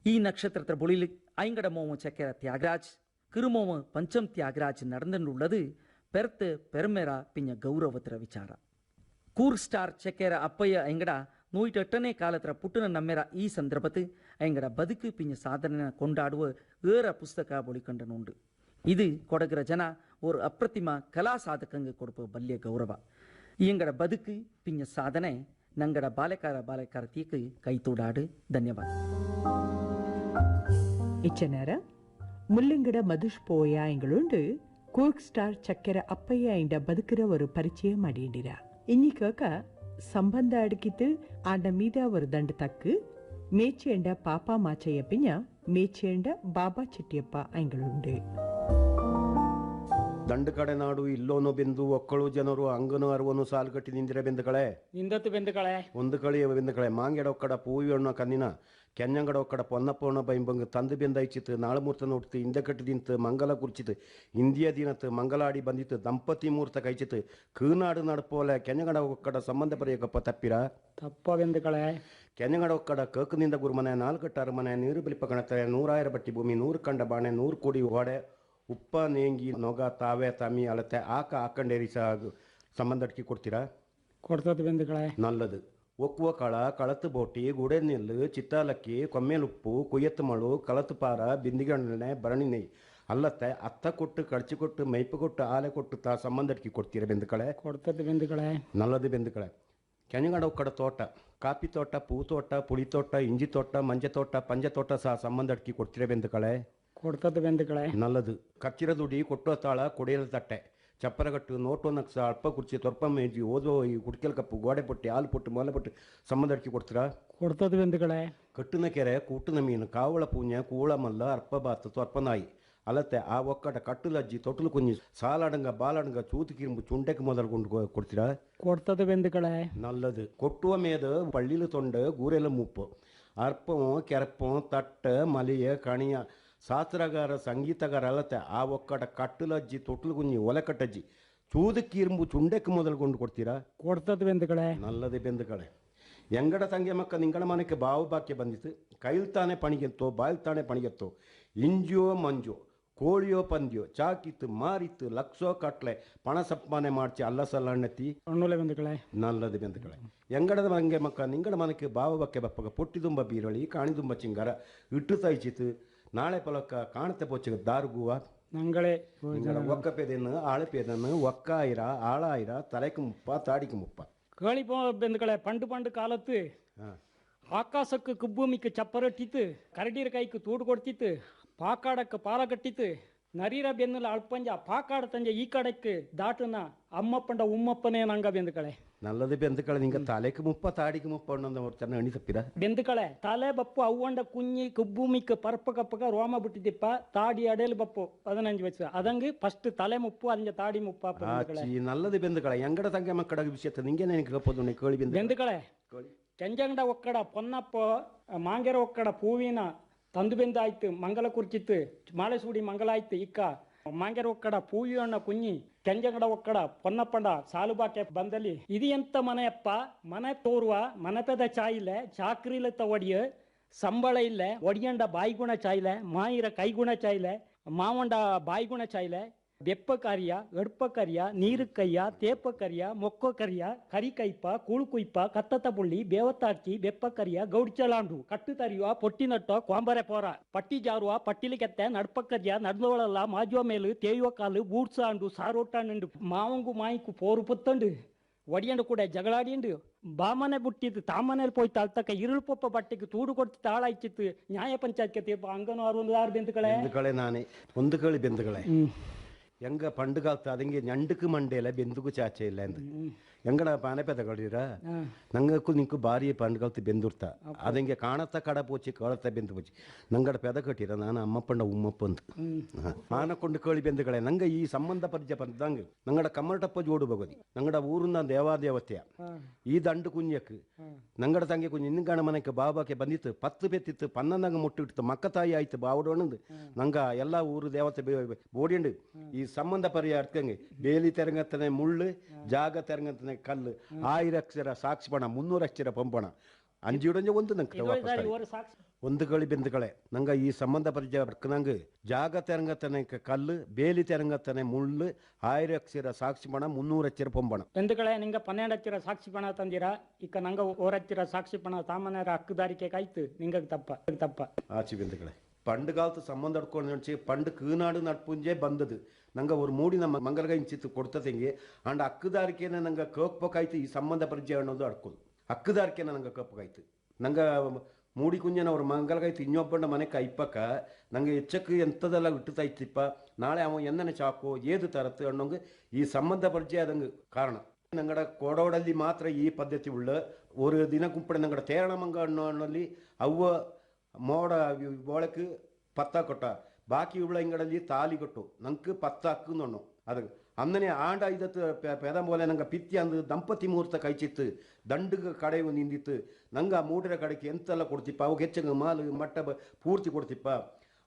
ಈ ನಕ್ಷತ್ರತ್ರ ಬೊಳಿಲು ಐಂಗಡ ಮೋಮ ಚಕ್ಕೆರ ತ್ಯಾಗರಾಜ್, ಕಿರುಮೋಮ ಪಂಚಮ್ ತ್ಯಾಗರಾಜ್ நடந்துள்ளது பெருத்த பெருமெரா பின்ன கௌரவத்திர விசார. கூர் ஸ்டார் ಚೆಕ್ಕೆರ ಅಪ್ಪಯ್ಯ ಐಂಗಡ 108ನೇ ಕಾಲತ್ರ ಪುಟ್ಟನ ನಮ್ಮೆರ ಈ ಸಂದರ್ಭತ್ತು ಐಂಗಡ ಬದುಕು ಪಿಂಜ ಸಾಧನೆ ಕೊಂಡಾಡುವ ಏರ ಪುಸ್ತಕ ಬೊಳಿಕಂಡನುಂಡು. ಇದು ಕೊಡಗರ ಜನ ஒரு ಅಪ್ರತಿಮ ಕಲಾ ಸಾಧಕಂಗ ಕೊಡುವ ಬಲ್ಯ ಗೌರವ. ಎಂಗಡ ಬದುಕು ಪಿಂಜ ಸಾಧನೆ ನಂಗಡ ಬಾಲಕಾರತಿಯಕ್ಕೆ ಕೈತೋಡಾಡು. ಧನ್ಯವಾದ. ಇಚ್ಚನಾರ ಮುಲ್ಲಿಂಗಡ ಮಧುಷ್ ಪೋಯ ಎಂಗಳುಂಡು ಕೂರ್ಕ್ ಸ್ಟಾರ್ ಚಕ್ಕೆರ ಅಪ್ಪಯ್ಯ ಎಂಡ ಬದುಕರ ஒரு ಪರಿಚಯ ಮಾಡಿಂಡಿರ. ಇನ್ನಿ ಕೇಕ ಸಂಬಂಧ ಅಡಕಿತು ಆಂಡ ಮೀದ ஒரு ದಂಡ ತಕ್ಕು ಮೇಚೆಂಡ ಪಾಪ ಮಾಚಯ್ಯ ಪಿಂಜ ಮೇಚೆಂಡ ಬಾಬಾ ಚೆಟ್ಟಿಯಪ್ಪ ಎಂಗಳುಂಡು. ದಂಡ ಕಡೆ ನಾಡು ಇಲ್ಲೋನು ಬೆಂದು ಒಕ್ಕಳು ಜನರು ಅಂಗನು ಅರುವನು ಸಾಲು ಕಟ್ಟಿ ನಿಂದಿರ ಬೆಂದಕಳೆ ನಿಂದತ್ತು ಬೆಂದಕಳೆ ಒಂದು ಕಳಿಯ ಬೆಂದಕಳೆ ಮಾಂಗೆಡ ಒಕ್ಕಡ ಪೂವಿ ಅಣ್ಣ ಕನ್ನಿನ ಕೆನ್ನಂಗಡ ಒಕ್ಕಡ ಪೊನ್ನಪ್ಪಣ್ಣ ಬೈಂಬಂಗ ತಂದು ಬೆಂದಾಯ್ಚಿತ್ತು ನಾಳು ಮೂರ್ತ ನೋಡ್ತು ಹಿಂದೆ ಕಟ್ಟಿದಿಂತು ಮಂಗಲ ಕುರ್ಚಿತು ಇಂದಿಯ ದಿನತ್ತು ಮಂಗಲಾಡಿ ಬಂದಿತ್ತು ದಂಪತಿ ಮೂರ್ತ ಕೈಚಿತ್ತು ಕೀನಾಡು ನಡಪೋಲೆ ಕೆನ್ನಂಗಡ ಒಕ್ಕಡ ಸಂಬಂಧ ಪಡೆಯಕಪ್ಪ ತಪ್ಪಿರ ತಪ್ಪ ಬೆಂದಕಳೆ ಕೆನ್ನಂಗಡ ಒಕ್ಕಡ ಕೇಕನಿಂದ ಗುರುಮನೆ 4 ಮನೆ ನೀರು ಬಿಲಿಪ ಕಣತಾರೆ 100,000 ಬಟ್ಟಿ ಭೂಮಿ 100 ಕಂಡ ಬಾಣೆ 100 ಕೋಡಿ ಓಡೆ ಉಪ್ಪ ನೇಂಗಿ ನೊಗ ತಾವೆ ತಮಿ ಅಳತೆ ಆಕಂಡೇರಿ ಸಂಬಂಧ ಅಡ್ಕಿ ಕೊಡ್ತೀರಾ? ಕೊಡ್ತದ ಬೆಂದಕಳೆ ನಲ್ಲದು. ಒಕ್ಕುವ ಕಳ ಕಳತು ಬೋಟಿ ಗುಡೆ ನೆಲ್ಲು ಚಿತ್ತಾಲಕ್ಕಿ ಕೊಮ್ಮೇಲುಪ್ಪು ಕುಯ್ಯತ್ತು ಮಳು ಕಳತು ಪಾರ ಬಿಂದಿಗಣ್ಣೆ ಭರಣಿ ನೆಯ್ ಅಲ್ಲತ್ತೆ ಅತ್ತ ಕೊಟ್ಟು ಕಡ್ಚಿ ಕೊಟ್ಟು ಮೈಪು ಕೊಟ್ಟು ಆಲೆ ಕೊಟ್ಟು ತಾ ಸಂಬಂಧ ಅಡ್ಕಿ ಕೊಡ್ತೀರಾ ಬೆಂದಕಳೆ? ಕೊಡ್ತದ ಬೆಂದಕಳೆ ನಲ್ಲದು ಬೆಂದಕಳೆ. ಕೆಂಜಗಡ ಒಕ್ಕಡ ತೋಟ ಕಾಫಿ ತೋಟ ಪೂ ತೋಟ ಪುಳಿ ತೋಟ ಇಂಜಿ ತೋಟ ಮಂಜೆ ತೋಟ ಪಂಜೆ ತೋಟ ಸಹ ಸಂಬಂಧ ಅಡ್ಕಿ ಕೊಡ್ತೀರಾ ಬೆಂದಕಳೆ? ಕೊಡ್ತದ ಬೆಂದಕಳೆ. ನಲ್ಲದು. ಕಚ್ಚಿರ ದುಡಿ ಕೊಟ್ಟೋ ತಾಳ ಕೊಡೆಯಲ ತಟ್ಟೆ ಚಪ್ಪರಗಟ್ಟು ನೋಟೋ ನಕ್ಸ ಅಲ್ಪ ಕುರ್ಚಿ ತೊರ್ಪ ಮೇಜಿ ಓದೋ ಈ ಕುಡ್ಕೆಲ್ ಕಪ್ಪು ಗೋಡೆ ಪೊಟ್ಟಿ ಹಾಲು ಪೊಟ್ಟು ಮೊಲೆ ಪೊಟ್ಟು ಸಂಬಂಧ ಅಡ್ಕಿ ಕೊಡ್ತೀರಾ? ಕೊಡ್ತದ ಬೆಂದಕಳೆ. ಕಟ್ಟಿನ ಕೆರೆ ಕೂಟನ ಮೀನು ಕಾವಳ ಪೂನ್ಯ ಕೂಳ ಮಲ್ಲ ಅರ್ಪ ಬಾತು ತೊರ್ಪ ನಾಯಿ ಅಲ್ಲತ್ತೆ ಆ ಒಕ್ಕಟ ಕಟ್ಟುಲಜ್ಜಿ ತೊಟ್ಟಲು ಕುಂಜಿ ಸಾಲಾಡಂಗ ಬಾಲಾಡಂಗ ಚೂತು ಕಿರುಂಬು ಚುಂಟೆಗೆ ಮೊದಲ್ಕೊಂಡು ಕೊಡ್ತೀರಾ? ಕೊಡ್ತದ ಬೆಂದಕಳೆ. ನಲ್ಲದು. ಕೊಟ್ಟುವ ಮೇದ ಪಳ್ಳಿಲು ತೊಂಡ ಗೂರೆಲ ಮುಪ್ಪು ಅರ್ಪಂ ಕೆರಪಂ ತಟ್ಟ ಮಲಿಯ ಕಣಿಯ ಶಾಸ್ತ್ರಗಾರ ಸಂಗೀತಗಾರ ಅಲ್ಲತ್ತೆ ಆ ಒಕ್ಕಟ ಕಟ್ಟುಲಜ್ಜಿ ತೊಟ್ಲು ಕುಂಜಿ ಒಲೆ ಕಟ್ಟಜ್ಜಿ ಚೂದಕ್ಕೆ ಇರುಂಬು ಚುಂಡೆಕ್ಕೆ ಮೊದಲ್ಕೊಂಡು ಕೊಡ್ತೀರಾ? ಕೊಡ್ತದ ಬೆಂದಕಳೆ. ನಲ್ಲದೆ ಬೆಂದಕಳೆ. ಎಂಗಡ ತಂಗೆ ಮಕ್ಕ ನಿಂಗಡ ಮನೆಗೆ ಬಾವು ಬಾಕ್ಯ ಬಂದಿತ್ತು ಕೈಲ್ ತಾನೆ ಪಣಿಗೆತ್ತೋ ಬಾಯಿಲ್ ತಾನೆ ಪಣಿಗೆತ್ತೋ ಇಂಜಿಯೋ ಮಂಜೋ ಕೋಳಿಯೋ ಪಂದ್ಯೋ ಚಾಕಿತ್ತು ಮಾರಿತ್ತು ಲಕ್ಷೋ ಕಟ್ಲೆ ಪಣ ಸಪ್ಪಾನೆ ಮಾಡ್ಚಿ ಅಲ್ಲ ಸಲ್ಲಣ್ಣೆತ್ತಿ ಅಣ್ಣುಲೆ ಬೆಂದಕಳೆ. ನಲ್ಲದೆ ಬೆಂದಕಳೆ. ಎಂಗಡದ ಮಂಗೆ ಮಕ್ಕ ನಿಂಗಡ ಮನೆಗೆ ಬಾವು ಬಾಕ್ಯ ಬಪ್ಪಗ ಪೊಟ್ಟಿದುಂಬ ಬೀರಳಿ ಕಾಣಿದುಂಬ ಚಿಂಗಾರ ಇಟ್ಟು ತೈಚಿತ್ತು ನಾಳೆ ಪಲಕ್ಕ ಕಾಣತೆ ಪೋಚಗ ದಾರುಗುವ ನಂಗಳೇ ಒಕ್ಕ ಪೇದನ್ನು ಆಳೆ ಪೇದನ್ನು ಒಕ್ಕ ಆಯಿರ ಆಳ ಆಯಿರ ತಲೆக்கு ಮುಪ್ಪ ತಾಡಿக்கு ಮುಪ್ಪ கேளி போ பெந்துக்களை பண்டு பண்டு காலத்து ಆಕಾಶಕ್ಕೆ ಕುಬ್ಬೂಮಿಕ್ಕೆ ಚಪ್ಪರಟ್ಟಿತ್ತು ಕರಡಿರ ಕೈக்கு ತೂಡು ಕೊಡ್ತಿತ್ತು ಪಾಕಾಡಕ್ಕೆ ಪಾಲ ಕಟ್ಟಿತ್ತು ನರೀರ ಬೆನ್ನಲ್ಲ ಅಳ್ಪಂಜ ಪಾಕಾಡ ತಂಜ ಈ ಕಡೆಕ್ಕೆ ದಾಟನ ಅಮ್ಮಪ್ಪಂಡ ಉಮ್ಮಪ್ಪನೇ ನಂಗ ಬೆಂದುಕಳೆ. ನಲ್ಲದು ಬೆಂದುಕಳೆ. ನಿಂಗೆ ತಲೆக்கு ಮುಪ್ಪ ತಾಡಿக்கு ಮುಪ್ಪ ಅನ್ನೋ ಚೆನ್ನ ಎಣ್ಣಿ ತಪ್ಪಿರ ಬೆಂದುಕಳೆ. ತಲೆ ಬಪ್ಪು ಅವ್ವಂಡ ಕುഞ്ഞി ಕುಬ್ಬೂಮಿಕ್ಕೆ ಪರ್ಪ ಕಪ್ಪಗ ರೋಮ ಬಿಟ್ಟಿದ್ದಿಪ್ಪ ತಾಡಿ ಅಡೆಯಲ್ಲಿ ಬಪ್ಪು 15 ವಯಸ್ಸು ಅದಂಗೆ ಫಸ್ಟ್ ತಲೆ ಮುಪ್ಪು ಅಲ್ಲಿಂದ ತಾಡಿ ಮುಪ್ಪ ನಲ್ಲದು ಬೆಂದುಕಳೆ. ಎಂಗಡ ತಂಗೆ ಮಕ್ಕಳ ವಿಷಯ ನಿಂಗೆ ನೆನಕ್ಕೆ ಕಪ್ಪದು ಕೇಳಿ ಬೆಂದುಕಳೆ. ಕೆಂಜಂಗಡ ಒಕ್ಕಡ ಪೊನ್ನಪ್ಪ ಮಾಂಗೆರ ಒಕ್ಕಡ ಪೂವಿನ ತಂದು ಬೆಂದಾಯ್ತು ಮಂಗಲ ಕುರ್ಚಿತ್ತು ಮಾಳೆ ಸೂಡಿ ಮಂಗಲ ಆಯ್ತು ಇಕ್ಕ ಮಾಂಗೆರ ಒಕ್ಕಡ ಪೂವಿಯಣ್ಣ ಕುഞ്ഞി ಕೆಂಜಂಗಡ ಒಕ್ಕಡ ಪೊನ್ನಪ್ಪಂಡ ಸಾಲುಬಾಕೆ ಬಂದಲ್ಲಿ ಇದು ಎಂತ ಮನೆಯಪ್ಪ ಮನೆ ತೋರುವ ಮನೆಪೆದ ಚಾಯಿಲೆ ಚಾಕ್ರಿಲತ್ತ ಒಡಿಯ ಸಂಬಳ ಇಲ್ಲ ಒಡಿಯಂಡ ಬಾಯಿಗುಣ ಚಾಯಿಲೆ ಮಾಯಿರ ಕೈಗುಣ ಚಾಯಿಲೆ ಮಾವಂಡ ಬಾಯಿಗುಣ ಚಾಯಿಲೆ ಬೆಪ್ಪ ಕಾರ್ಯ ಎಡ್ಪ ಕಾರ್ಯ ನೀರು ಕಯ್ಯ ತೇಪ ಕಾರ್ಯ ಮೊಕ್ಕ ಕಾರ್ಯ ಕರಿ ಕೈಪ ಕೂಳು ಕುಯ್ಪ ಕತ್ತತ ಪುಳ್ಳಿ ಬೇವತ್ತಾಕಿ ಬೆಪ್ಪ ಕಾರ್ಯ ಗೌಡ್ಚಲಾಂಡು ಕಟ್ಟು ತರಿಯುವ ಪೊಟ್ಟಿ ನಟ್ಟ ಕ್ವಾಂಬರೆ ಪೋರ ಪಟ್ಟಿ ಜಾರುವ ಪಟ್ಟಿಲಿ ಕೆತ್ತೆ ನಡ್ಪ ಕಾರ್ಯ ನಡ್ದೋಳಲ್ಲ ಮಾಜುವ ಮೇಲು ತೇಯುವ ಕಾಲು ಬೂಡ್ಸಾಂಡು ಸಾರೋಟಾಂಡು ಮಾವಂಗು ಮಾಯಿಕು ಪೋರು ಪುತ್ತಂಡು ಒಡಿಯಂಡು ಕೂಡ ಜಗಳಾಡಿಂಡು ಬಾಮನೆ ಬಿಟ್ಟಿದ್ದು ತಾಮನೇಲಿ ಪೋಯ್ತು ಅಲ್ತಕ್ಕ ಇರುಳು ಪೊಪ್ಪ ಬಟ್ಟೆಗೆ ತೂಡು ಕೊಡ್ತು ತಾಳ ಇಚ್ಚಿತ್ತು ನ್ಯಾಯ ಪಂಚಾಯತ್ಗೆ ತೀರ್ಪ ಅಂಗನವಾರು ಒಂದು ಆರು ಬೆಂದುಗಳೇ ನಾನೇ ಒಂದು ಕಳಿ ಬೆಂದುಗಳೇ எங்க பண்டு காலத்து அதுங்க ஞண்டுக்கு மண்டையில பெந்துக்கு சாச்சே இல்லை எங்கட பானை பெதகடிರ ನಂಗಕ್ಕೂ ನಿಂಕು ಬಾರಿ ಪಂಡು ಕಾಲத்து ಬೆಂದುರ್ತ ಅದಂಗೆ ಕಾಣತ್ತ ಕಡ ಪೋಚಿ ಕೇಳತ್ತ ಬೆಂದು ಪೋಚಿ ನಂಗಡ ಪೆದ ಕಟ್ಟಿರ ನಾನು ಅಮ್ಮಪ್ಪಂಡ ಉಮ್ಮಪ್ಪಂದು ಆನಕೊಂಡು ಕೇಳಿ ಬೆಂದುಗಳೇ ನಂಗೆ ಈ ಸಂಬಂಧ ಪರಿಚಯ ಬಂದಂಗೆ ನಂಗಡ ಕಮ್ಮಟಪ್ಪ ಜೋಡು ಬಗೋದಿ ನಂಗಡ ಊರಿನ ದೇವಾದೇವತೆಯ ಈ ದಂಡು ಕುഞ്ഞಕ್ಕೆ ನಂಗಡ ತಂಗೆ ಕುഞ്ഞ് ಇನ್ನು ಗಣ ಮನೆಗೆ ಬಾಬಾಕ್ಕೆ ಬಂದಿತ್ತು 10 ಬೆತ್ತಿತ್ತು 11 ಮುಟ್ಟು ಇಟ್ಟು ಮಕ್ಕ ತಾಯಿ ಆಯ್ತು ಬಾವಡೋಣಂದು ನಂಗ ಎಲ್ಲ ಊರು ದೇವತೆ ಬೋಡಿಂಡು ಈ ಸಂಬಂಧ ಪರಿಹಾರಕ್ಕೆ ಬೇಲಿ ತೆರಂಗತ್ತನೆ ಮುಳ್ಳು ಜಾಗ ತೆರಂಗತ್ತನೆ ಕಲ್ಲು 1000 ಅಕ್ಷರ ಸಾಕ್ಷಿ ಪಣ 300 ಅಕ್ಷರ ಪಂಪಣ ಅಂಜಿಡಂಜ ಒಂದು ನಂಗೆ ಒಂದು ಕಳಿ ಬೆಂದುಗಳೇ ನಂಗ ಈ ಸಂಬಂಧ ಪರಿಚಯ ನಂಗೆ ಜಾಗ ತೆರಂಗತ್ತನೆ ಕಲ್ಲು ಬೇಲಿ ತೆರಂಗತ್ತನೆ ಮುಳ್ಳು 1000 ಅಕ್ಷರ ಸಾಕ್ಷಿ ಪಣ 300 ಅಕ್ಷರ ಪಂಪಣ ಬೆಂದುಗಳೇ ನಿಂಗ 12 ಅಕ್ಷರ ಸಾಕ್ಷಿ ಪಣ ತಂದಿರ ಇಕ್ಕ ನಂಗ 1 ಅಕ್ಷರ ಸಾಕ್ಷಿ ಪಣ ಸಾಮಾನ್ಯರ ಹಕ್ಕುದಾರಿಕೆ ಕಾಯ್ತು ನಿಂಗ ತಪ್ಪ ಆಚಿ ಬೆಂದುಗಳೇ பண்டு காலத்து சம்பந்தம் எடுக்கணும்னு நினச்சி பண்டு கீநாடு நட்புஞ்சே ಬಂದದು ನಂಗೆ ஒரு ಮೂಡಿ ನಮ್ಮ ಮಂಗಲಗ ಇಂಚಿತ್ತು ಕೊಡ್ತದಂಗೆ ಅಂಡ್ ಹಕ್ಕುದಾರಿಕೆನ ನಂಗೆ ಕೇಳ್ಬೇಕಾಯ್ತು ಈ ಸಂಬಂಧ ಪರಿಚಯ ಅನ್ನೋದು ಅಡ್ಕೊಂಡು ಹಕ್ಕುದಾರಿಕೆನ ನಂಗೆ ಕೇಳ್ಬೇಕಾಯ್ತು ನಂಗೆ ಮೂಡಿ ಕುಂಜನ ಅವ್ರ ಮಂಗಲಗಾಯ್ತು ಇನ್ನೊಬ್ಬಂಡ ಮನೆ ಕೈಪಕ್ಕ ನಂಗೆ ಹೆಚ್ಚಕ್ಕೆ ಎಂಥದೆಲ್ಲ ಇಟ್ಟುತ್ತಾಯ್ತಿಪ್ಪ ನಾಳೆ ಅವ ಎಂದನೆ ಚಾಕು ಏದು ತರತ್ತು ಅನ್ನೋಂಗೆ ಈ ಸಂಬಂಧ ಪರಿಚಯ ಅದಂಗೆ ಕಾರಣ ನಂಗಡ ಕೋಡೋಡಲ್ಲಿ ಮಾತ್ರ ಈ ಪದ್ಧತಿ ಉಳ್ಳ ஒரு ದಿನ ಕುಂಪಡೆ ನಂಗಡ ತೇರಣಮಂಗ ಅನ್ನೋಲ್ಲಿ ಅವ್ವ ಮೋಡ ಒಳಕ್ಕೆ ಪತ್ತ ಕೊಟ್ಟ ಬಾಕಿ ಉಳ್ಳ ಇಂಗಡಲ್ಲಿ ತಾಲಿ ಕೊಟ್ಟು ನಂಗೆ ಪತ್ತ ಹಕ್ಕುಂದು ಅದು ಅಂದನೆ ಆಂಡ ಇದತ್ತು ಪೆದ ಬೋಲೆ ನಂಗೆ ಪಿತ್ತಿ ಅಂದು ದಂಪತಿ ಮುಹೂರ್ತ ಕೈಚಿತ್ತು ದಂಡಿಗೆ ಕಡೆ ನಿಂದಿತ್ತು ನಂಗೆ ಆ ಮೂಟರ ಕಡೆಗೆ ಎಂತೆಲ್ಲ ಕೊಡ್ತಿಪ್ಪ ಅವಾಗ ಹೆಚ್ಚಂಗೆ ಮಾಲು ಮಟ್ಟ ಪೂರ್ತಿ ಕೊಡ್ತಿಪ್ಪ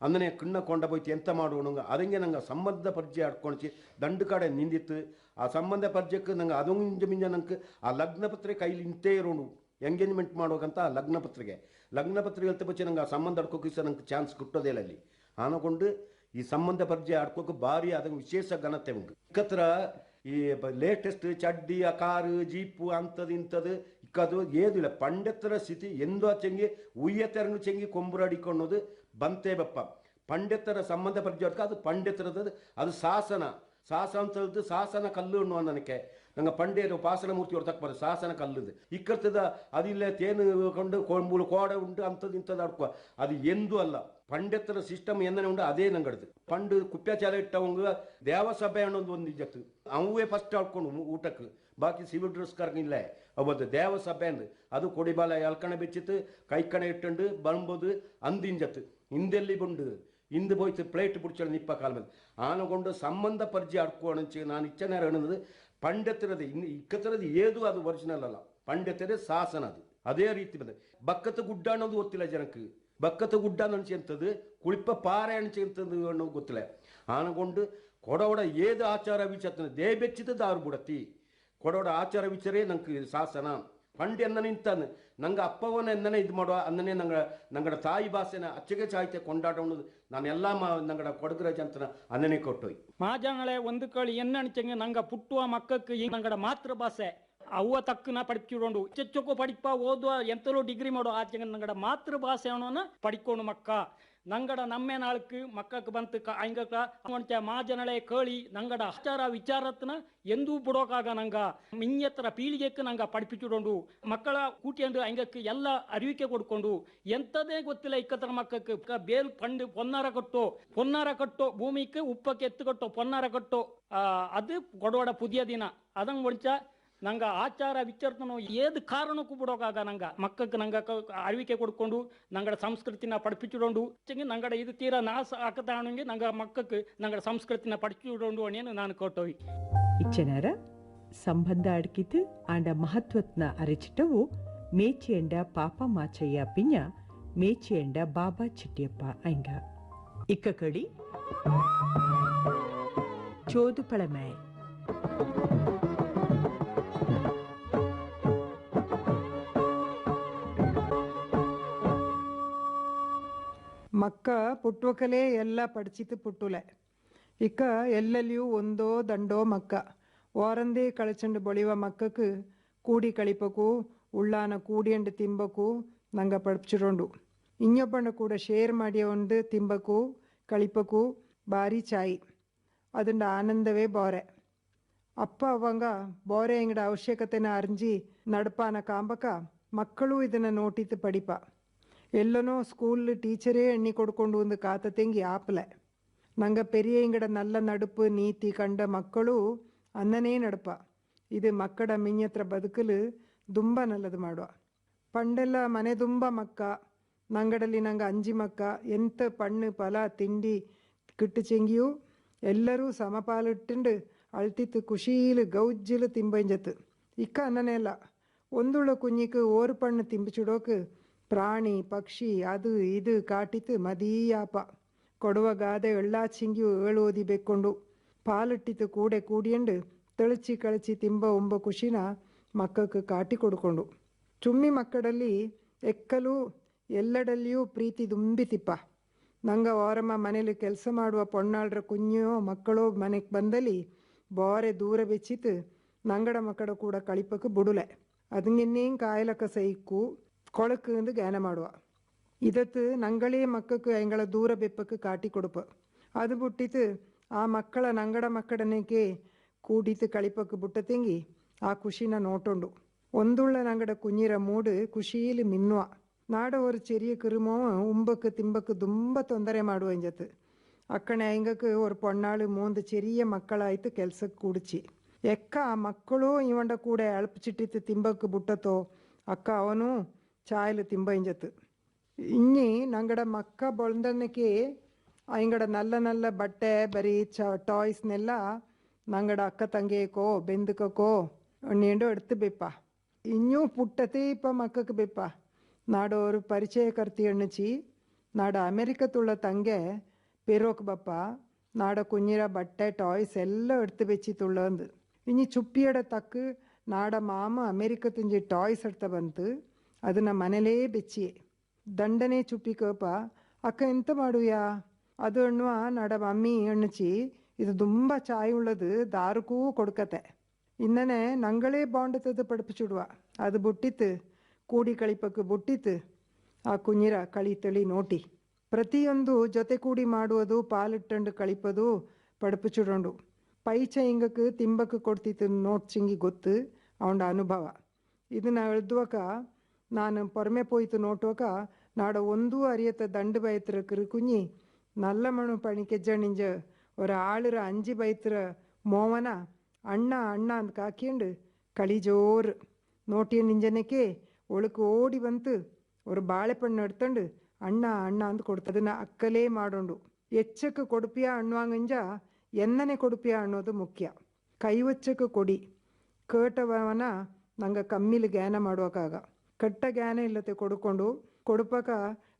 ಅಂದನೆ ಕಿಣ್ಣ ಕೊಂಡ ಹೋಯ್ತು ಎಂತ ಮಾಡೋಣ ಅದಂಗೆ ನಂಗೆ ಸಂಬಂಧ ಪರಿಚಯ ಆಡ್ಕೊಳ್ಸಿ ದಂಡು ಕಡೆ ನಿಂದಿತ್ತು ಆ ಸಂಬಂಧ ಪರಿಚಯಕ್ಕೆ ನಂಗೆ ಅದೊಂದು ಮಿಂಜ ನಂಗೆ ಆ ಲಗ್ನ ಪತ್ರೆ ಕೈಲಿ ಇಂತೇ ಇರೋಣ ಎಂಗೇಜ್ಮೆಂಟ್ ಮಾಡೋಕಂತ ಲಗ್ನ ಪತ್ರಿಕೆ ಹೇಳ್ತಾ ಬಚ್ಚಿ ನಂಗೆ ಆ ಸಂಬಂಧ ಆಡ್ಕೋಕೆ ಸಹ ನಂಗೆ ಚಾನ್ಸ್ ಕೊಟ್ಟೋದೇ ಇಲ್ಲ ಅಲ್ಲಿ ಆನಕೊಂಡು ಈ ಸಂಬಂಧ ಪರಿಚಯ ಆಡ್ಕೋಕೆ ಭಾರಿ ಅದಕ್ಕೆ ವಿಶೇಷ ಘನತೆ ಉಂಟು ಇಕ್ಕತ್ರ ಈ ಲೇಟೆಸ್ಟ್ ಚಡ್ಡಿ ಆ ಕಾರು ಜೀಪು ಅಂಥದ್ದು ಇಂಥದ್ದು ಇಕ್ಕದು ಏದಿಲ್ಲ ಪಂಡೆತ್ತರ ಸ್ಥಿತಿ ಎಂದೋ ಚೆಂಗಿ ಉಯ್ಯ ತೆರಂಗು ಚೆಂಗಿ ಕೊಂಬುರಾಡಿಕೊಳ್ಳೋದು ಬಂತೆ ಬಪ್ಪ ಪಂಡೆತ್ತರ ಸಂಬಂಧ ಪರಿಚಯ ಅದು ಪಂಡೆತ್ತರದ್ದು ಅದು ಶಾಸನ ಅಂತದ್ದು ಶಾಸನ ಕಲ್ಲು ಅನ್ನುವ ನನಗೆ ನಂಗೆ ಪಂಡೇರು ಪಾಸನ ಮೂರ್ತಿ ಅವ್ರು ತಕ್ಕ ಶಾಸನ ಕಲ್ಲುದು ಇಕ್ಕರ್ತದ ಅದಿಲ್ಲ ತೇನು ಕೊಂಡು ಕೊಂಬುಲು ಕೋಡ ಉಂಟು ಅಂಥದ್ದು ಇಂಥದ್ದು ಆಡ್ಕೋ ಅದು ಎಂದೂ ಅಲ್ಲ ಪಂಡೆತ್ತರ ಸಿಸ್ಟಮ್ ಎಂದನೇ ಉಂಟು ಅದೇ ನಂಗಡ್ದು ಪಂಡು ಕುಪ್ಯಾಚಾಲ ಇಟ್ಟವಂಗ ದೇವಸಭೆ ಅನ್ನೋದು ಒಂದು ಇಜ್ಜತ್ತು ಅವೇ ಫಸ್ಟ್ ಆಡ್ಕೊಂಡು ಊಟಕ್ಕೆ ಬಾಕಿ ಸಿವಿಲ್ ಡ್ರೆಸ್ ಕರ್ಗಿಲ್ಲ ಅವತ್ತು ದೇವಸಭೆ ಅಂದು ಅದು ಕೊಡಿಬಾಲ ಎಲ್ಕಣ ಬೆಚ್ಚಿತ್ತು ಕೈಕಣ ಇಟ್ಟಂಡು ಬಂಬೋದು ಅಂದಿಂಜತ್ತು ಹಿಂದೆಲ್ಲಿ ಬಂಡು ಹಿಂದೆ போய்த்து ಪ್ಲೇಟ್ பிடிச்ச நிப்ப காலமது ஆனகொண்டு ಸಂಬಂಧ ಪರಿಚಯ ಆಡ್ಕೋಣಂಚಿ ನಾನು ಇಚ್ಛೆ ಹೇಳೋದು ಪಂಡೆತ್ತರದು ಇನ್ನು ಇಕ್ಕತ್ತರದು ಏದು ಅದು ಒರಿಜಿನಲ್ ಅಲ್ಲ ಪಂಡೆತ್ತರೇ ಶಾಸನ ಅದು ಅದೇ ರೀತಿ ಬಂದ ಬಕ್ಕತ್ತು ಗುಡ್ಡ ಅನ್ನೋದು ಗೊತ್ತಿಲ್ಲ ಜನಕ್ಕೆ ಬಕ್ಕತ್ತು ಗುಡ್ಡ ಅನಿಸಿ ಅಂತದ್ದು ಕುಳಿಪ ಪಾರೆ ಅನಿಸಿ ಅಂತದ್ದು ಅನ್ನೋದು ಗೊತ್ತಿಲ್ಲ ಆನಗೊಂಡು ಕೊಡೋಡ ಏದು ಆಚಾರ ವಿಚಾರ ದೇ ಬೆಚ್ಚಿದ ದಾರು ಬಿಡತ್ತಿ ಕೊಡೋಡ ಆಚಾರ ವಿಚಾರೇ ನಂಗೆ ಶಾಸನ ಪಂಡೆ ಎಂದ ನಿಂತಾನೆ ನಂಗೆ ಅಪ್ಪವನ್ನ ಎಂದನೇ ಇದು ಮಾಡುವ ಅಂದನೇ ನಂಗಡ ತಾಯಿ ಭಾಷೆನ ಅಚ್ಚಗೆ ಚಾಯ್ತೆ ಕೊಂಡಾಡೋದು ನಾನೆಲ್ಲ ನಂಗಡ ಕೊಡಗರಾಜ ಅಂತ ಅನ್ನನೇ ಕೊಟ್ಟೋಯ್ ಮಾಜಾಂಗಳೇ ಒಂದು ಕಳಿ ಎನ್ನಣಿಚಂಗೆ ನಂಗೆ ಪುಟ್ಟುವ ಮಕ್ಕಕ್ಕೆ ಈ ನಂಗಡ ಮಾತೃ ಭಾಷೆ ಅವ್ವ ತಕ್ಕನ ಪಡಿಪಿಡೋಂಡು ಚೆಚ್ಚೊಕ್ಕು ಪಡಿಪ ಓದುವ ಎಂತಲೋ ಡಿಗ್ರಿ ಮಾಡೋ ಆಚೆಗೆ ನಂಗಡ ಮಾತೃ ಭಾಷೆ ಅನ್ನೋನ ಪಡಿಕೊಂಡು ಮಕ್ಕ ನಂಗಡ ನಮ್ಮೆ ನಾಳ್ಕು ಮಕ್ಕಕ್ಕೆ ಬಂತು ಹಂಗಕ ಮಾಜನಳೆ ಕೇಳಿ ನಂಗಡ ಆಚಾರ ವಿಚಾರತ್ನ ಎಂದೂ ಬಿಡೋಕಾಗ ನಂಗ ಮಿಂಯತ್ರ ಪೀಳಿಗೆಕ್ಕೆ ನಂಗ ಪಡಿಪಿಚಿಡೋಂಡು ಮಕ್ಕಳ ಕೂಟಿಯಂಡು ಹಂಗಕ್ಕೆ ಎಲ್ಲ ಅರಿವಿಕೆ ಕೊಡ್ಕೊಂಡು ಎಂಥದೇ ಗೊತ್ತಿಲ್ಲ ಇಕ್ಕತ್ರ ಮಕ್ಕಕ್ಕೆ ಬೇಲ್ ಪಂಡು ಪೊನ್ನಾರ ಕಟ್ಟೋ ಭೂಮಿಗೆ ಉಪ್ಪಕ್ಕೆ ಎತ್ತು ಕಟ್ಟೋ ಪೊನ್ನಾರ ಕಟ್ಟೋ ಅದು ಕೊಡೋಡ ಪುದಿಯ ದಿನ ಅದಂಗೆ ಒಡ್ಚ ನಂಗ ಆಚಾರ ವಿಚಾರತನ ಏದು ಕಾರಣಕ್ಕೂ ಬಿಡೋಕಾಗ ನಂಗ ಮಕ್ಕಕ್ಕೆ ನಂಗ ಅರಿವಿಕೆ ಕೊಡ್ಕೊಂಡು ನಂಗಡ ಸಂಸ್ಕೃತಿನ ಪಡಿಪಿಚಿಡೋಂಡು ನಂಗಡ ಇದು ತೀರಾ ನಾಶ ಹಾಕತಾಣಂಗೆ ನಂಗ ಮಕ್ಕಕ್ಕೆ ನಂಗಡ ಸಂಸ್ಕೃತಿನ ಪಡಿಪಿಚಿಡೋಂಡು ಅನ್ನೇನು ನಾನು ಕೊಟ್ಟೋವಿ ಇಚ್ಚನಾರ ಸಂಬಂಧ ಅಡ್ಕಿತು ಆಂಡ ಮಹತ್ವತ್ನ ಅರೆಚಿಟ್ಟವು ಮೇಚಿಯಂಡ ಪಾಪ ಮಾಚಯ್ಯ ಪಿಂಜ ಮೇಚಿಯಂಡ ಬಾಬಾ ಚಿಟ್ಟಿಯಪ್ಪ ಐಂಗ ಇಕ್ಕ ಕಡಿ ಚೋದು ಪಳಮೆ ಮಕ್ಕ ಪುಟ್ಟುವಕಲೇ ಎಲ್ಲ ಪಡಿಚಿತು ಪುಟ್ಟುಲೆ ಇಕ್ಕ ಎಲ್ಲಲ್ಲಿಯೂ ಒಂದೋ ದಂಡೋ ಮಕ್ಕ ವಾರಂದೇ ಕಳಚಂಡು ಬೊಳಿವ ಮಕ್ಕಕ್ಕೆ ಕೂಡಿ ಕಳಿಪಕು ಉಳ್ಳಾನ ಕೂಡಿಯಂಡು ತಿಂಬಕು ನಂಗ ಪಡ್ಚಿರೋಂಡು ಇನ್ನೊಬ್ಬಂಡ ಕೂಡ ಶೇರ್ ಮಾಡಿ ಒಂದು ತಿಂಬಕು ಕಳಿಪಕು ಭಾರಿ ಚಾಯಿ ಅದಂಡ ಆನಂದವೇ ಬೋರೆ ಅಪ್ಪ ಅವಂಗ ಬೋರೆ ಎಂಗಡ ಅವಶ್ಯಕತೆನ ಅರ್ಜಿ ನಡಪಾನ ಕಾಂಬಕ ಮಕ್ಕಳು ಇದನ್ನು ನೋಟಿತು ಪಡಿಪ ಎಲ್ಲನೋ ಸ್ಕೂಲ್ ಟೀಚರೇ ಎಣ್ಣಿ ಕೊಡ್ಕೊಂಡು ಒಂದು ಕಾತ ತೆಂಗಿ ಆಪಲೆ ನಂಗೆ ಪೆರಿಯ ಇಂಗಡ ನಲ್ಲ ನಡುಪು ನೀತಿ ಕಂಡ ಮಕ್ಕಳು ಅನ್ನನೇ ನಡಪ ಇದು ಮಕ್ಕಳ ಮಿಂಯತ್ರ ಬದುಕಲು ತುಂಬ ನಲ್ಲದು ಮಾಡುವ ಪಂಡೆಲ್ಲ ಮನೆ ತುಂಬ ಮಕ್ಕ ನಂಗಡಲ್ಲಿ ನಂಗೆ ಅಂಜಿ ಮಕ್ಕ ಎಂತ ಪಣ್ಣು ಫಲ ತಿಂಡಿ ಕಿಟ್ಟು ಚೆಂಗಿಯೂ ಎಲ್ಲರೂ ಸಮಪಾಲಿಟ್ಟು ಅಳ್ತಿತ್ತು ಖುಷೀಲು ಗೌಜ್ಜಿಲು ತಿಂಬಂಜತ್ತು ಇಕ್ಕ ಅನ್ನನೇ ಇಲ್ಲ ಒಂದುಳ್ಳ ಕುഞ്ഞിക്ക് ಓರು ಪಣ್ಣು ತಿಂಬಿಚಿಡೋಕೆ ಪ್ರಾಣಿ ಪಕ್ಷಿ ಅದು ಇದು ಕಾಟಿತು ಮದೀಯಾಪ ಕೊಡುವ ಗಾದೆ ಎಳ್ಳಾಚಿಂಗಿಯು ಏಳೋದಿ ಬೆಕ್ಕೊಂಡು ಪಾಲಿಟ್ಟಿತು ಕೂಡೆ ಕೂಡಿಯಂಡು ತೆಳಚಿ ಕಳಚಿ ತಿಂಬ ಒಂಬ ಖುಷಿನ ಮಕ್ಕಕ್ಕೆ ಕಾಟಿ ಕೊಡ್ಕೊಂಡು ಚುಮ್ಮಿ ಮಕ್ಕಳಲ್ಲಿ ಎಕ್ಕಲು ಎಲ್ಲಡಲ್ಲಿಯೂ ಪ್ರೀತಿ ದುಂಬಿತಿಪ್ಪ ನಂಗೆ ಓರಮ್ಮ ಮನೇಲಿ ಕೆಲಸ ಮಾಡುವ ಪೊಣ್ಣಾಳ್ರ ಕುഞ്ഞೋ ಮಕ್ಕಳೋ ಮನೆಗೆ ಬಂದಲ್ಲಿ ಬೋರೆ ದೂರ ಬೆಚ್ಚಿತು ನಂಗಡ ಮಕ್ಕಳ ಕೂಡ ಕಳಿಪಕ್ಕೆ ಬುಡುಲೆ ಅದಂಗೆನ್ನೇನು ಕಾಯಲಕ್ಕ ಸೈಕು ಕೊಳಕು ಎಂದು ಜ್ಞಾನ ಮಾಡುವ ಇದತ್ತು ನಂಗಳೇ ಮಕ್ಕಕ್ಕೆ ಎಂಗಳ ದೂರ ಬೆಪ್ಪಕ್ಕೆ ಕಾಟಿ ಕೊಡುಪ ಅದು ಬಿಟ್ಟಿತು ಆ ಮಕ್ಕಳ ನಂಗಡ ಮಕ್ಕಳನೇಕೆ ಕೂಡಿತು ಕಳಿಪಕ್ಕೆ ಬುಟ್ಟ ತೆಂಗಿ ಆ ಖುಷಿನ ನೋಟೊಂಡು ಒಂದುಳ್ಳ ನಂಗಡ ಕುഞ്ഞിರ ಮೂಡು ಖುಷಿಯಲ್ಲಿ ಮಿನ್ನುವ ನಾಡ ஒரு ചെറിയ கிருமோ உம்பக்கு திம்பக்கு ತುಂಬ ತೊಂದರೆ ಮಾಡುವ ಎಂಜತ್ತು ಅಕ್ಕಣೆ ಹೆಂಗಕ್ಕೆ ஒரு பொண்ணாಳು ಮೂಂದು ಚೆರಿಯ ಮಕ್ಕಳಾಯ್ತು ಕೆಲ್ಸಕ್ಕೆ ಕೂಡಿಚಿ ಎಕ್ಕ ಆ ಮಕ್ಕಳು ಇವಂಡ ಕೂಡ ಅಳ್ಪಿಚಿಟ್ಟಿತ್ತು ತಿಂಬಕ್ಕೆ ಬುಟ್ಟತೋ ಅಕ್ಕ ಅವನು ಚಾಯಲು ತಿಂಬ ಎಂಜತ್ತು ಇನ್ನಿ ನಂಗಡ ಮಕ್ಕ ಬೊಳ್ದನಕ್ಕೆ ಇಂಗಡ ನಲ್ಲ ನಲ್ಲ ಬಟ್ಟೆ ಬರೀ ಟಾಯ್ಸ್ನೆಲ್ಲ ನಂಗಡ ಅಕ್ಕ ತಂಗೇಕೋ ಬೆಂದಕೋ ನೀಂಡು ಎಡ್ತು ಬೆಪ್ಪ ಇನ್ನೂ ಪುಟ್ಟತೆ ಇಪ್ಪ ಮಕ್ಕಕ್ಕೆ ಬೆಪ್ಪ ನಾಡು ஒரு ಪರಿಚಯ ಕರ್ತಿ ಎಣ್ಣಚಿ ನಾಡ ಅಮೆರಿಕತ್ತುಳ್ಳ ತಂಗೆ ಪೆರೋಕ್ ಬಪ್ಪ ನಾಡ ಕುഞ്ഞിರ ಬಟ್ಟೆ ಟಾಯ್ಸ್ ಎಲ್ಲ ಎಡ್ತು ಬೆಚ್ಚಿತುಳ್ಳ ಅಂದು ಇನ್ನು ಚುಪ್ಪಿಯಡ ತಕ್ಕ ನಾಡ ಮಾಮ ಅಮೆರಿಕತ್ತುಂಜಿ ಟಾಯ್ಸ್ ಎಡ್ತ ಬಂತು ಅದನ್ನ ಮನೇಲೇ ಬೆಚ್ಚಿ ದಂಡನೆ ಚುಪ್ಪಿ ಕೋಪ ಅಕ್ಕ ಎಂತ ಮಾಡುಯಾ ಅದು ಎಣ್ಣುವ ನಾಡ ಮಮ್ಮಿ ಎಣ್ಣಚಿ ಇದು ತುಂಬ ಚಾಯ್ ಉಳ್ಳದು ದಾರುಕೂ ಕೊಡ್ಕತೆ ಇನ್ನನೆ ನಂಗಳೇ ಬಾಂಡತದ ಪಡಪಿಚಿಡುವ ಅದು ಬುಟ್ಟಿತ್ತು ಕೂಡಿ ಕಳಿಪಕ್ಕೆ ಬುಟ್ಟಿತ್ತು ಆ ಕುഞ്ഞിರ ಕಳಿ ತಳಿ ನೋಟಿ ಪ್ರತಿಯೊಂದು ಜೊತೆ ಕೂಡಿ ಮಾಡುವುದು ಪಾಲಿಟ್ಟಂಡು ಕಳಿಪದು ಪಡಪಿಚಿಡೋಂಡು ಪೈಚ ಹಿಂಗಕ್ಕೆ ತಿಂಬಕ್ಕೆ ಕೊಡ್ತಿತ್ತು ನೋಟ್ ಚಿಂಗಿ ಗೊತ್ತು ಅವನ ಅನುಭವ ಇದನ್ನ ಎಳ್ದುವಕ ನಾನು ಪೊರಮೆ ಪೋಯ್ತು ನೋಟುವಕ ನಾಡ ಒಂದೂ ಅರಿಯತ್ತ ದಂಡು ಬೈತ್ರ ಕುഞ്ഞി நல்ல மணு பணிக்கு ஜனிஞ்ச ஒரு ஆளுற அஞ்சு பைத்திர மோவன அண்ணா அண்ணா அந்த காக்கிண்டு களி ஜோறு ನೋಟಿಯ ನಿಂಜನಕ್ಕೆ ಒಳಕ್ಕೆ ಓಡಿ ಬಂತು ஒரு ಬಾಳೆಪಣ್ಣು ಎಡ್ತಂಡು ಅಣ್ಣ ಅಣ್ಣ ಅಂತ ಕೊಡ್ತದನ್ನ ಅಕ್ಕಲೇ ಮಾಡೋಂಡು ಎಚ್ಚಕ್ಕೆ ಕೊಡುಪಿಯ ಅನ್ನುವಂಗಂಜ ಎನ್ನನೆ ಕೊಡುಪಿಯ ಅನ್ನೋದು ಮುಖ್ಯ ಕೈವಚ್ಚಕ್ಕೆ ಕೊಡಿ ಕೇಟವನ ನಂಗೆ ಕಮ್ಮಿಲಿ ಜ್ಞಾನ ಮಾಡುವಕ್ಕಾಗ ಕಟ್ಟ ಜ್ಞಾನ ಇಲ್ಲತೆ ಕೊಡ್ಕೊಂಡು ಕೊಡುಪಕ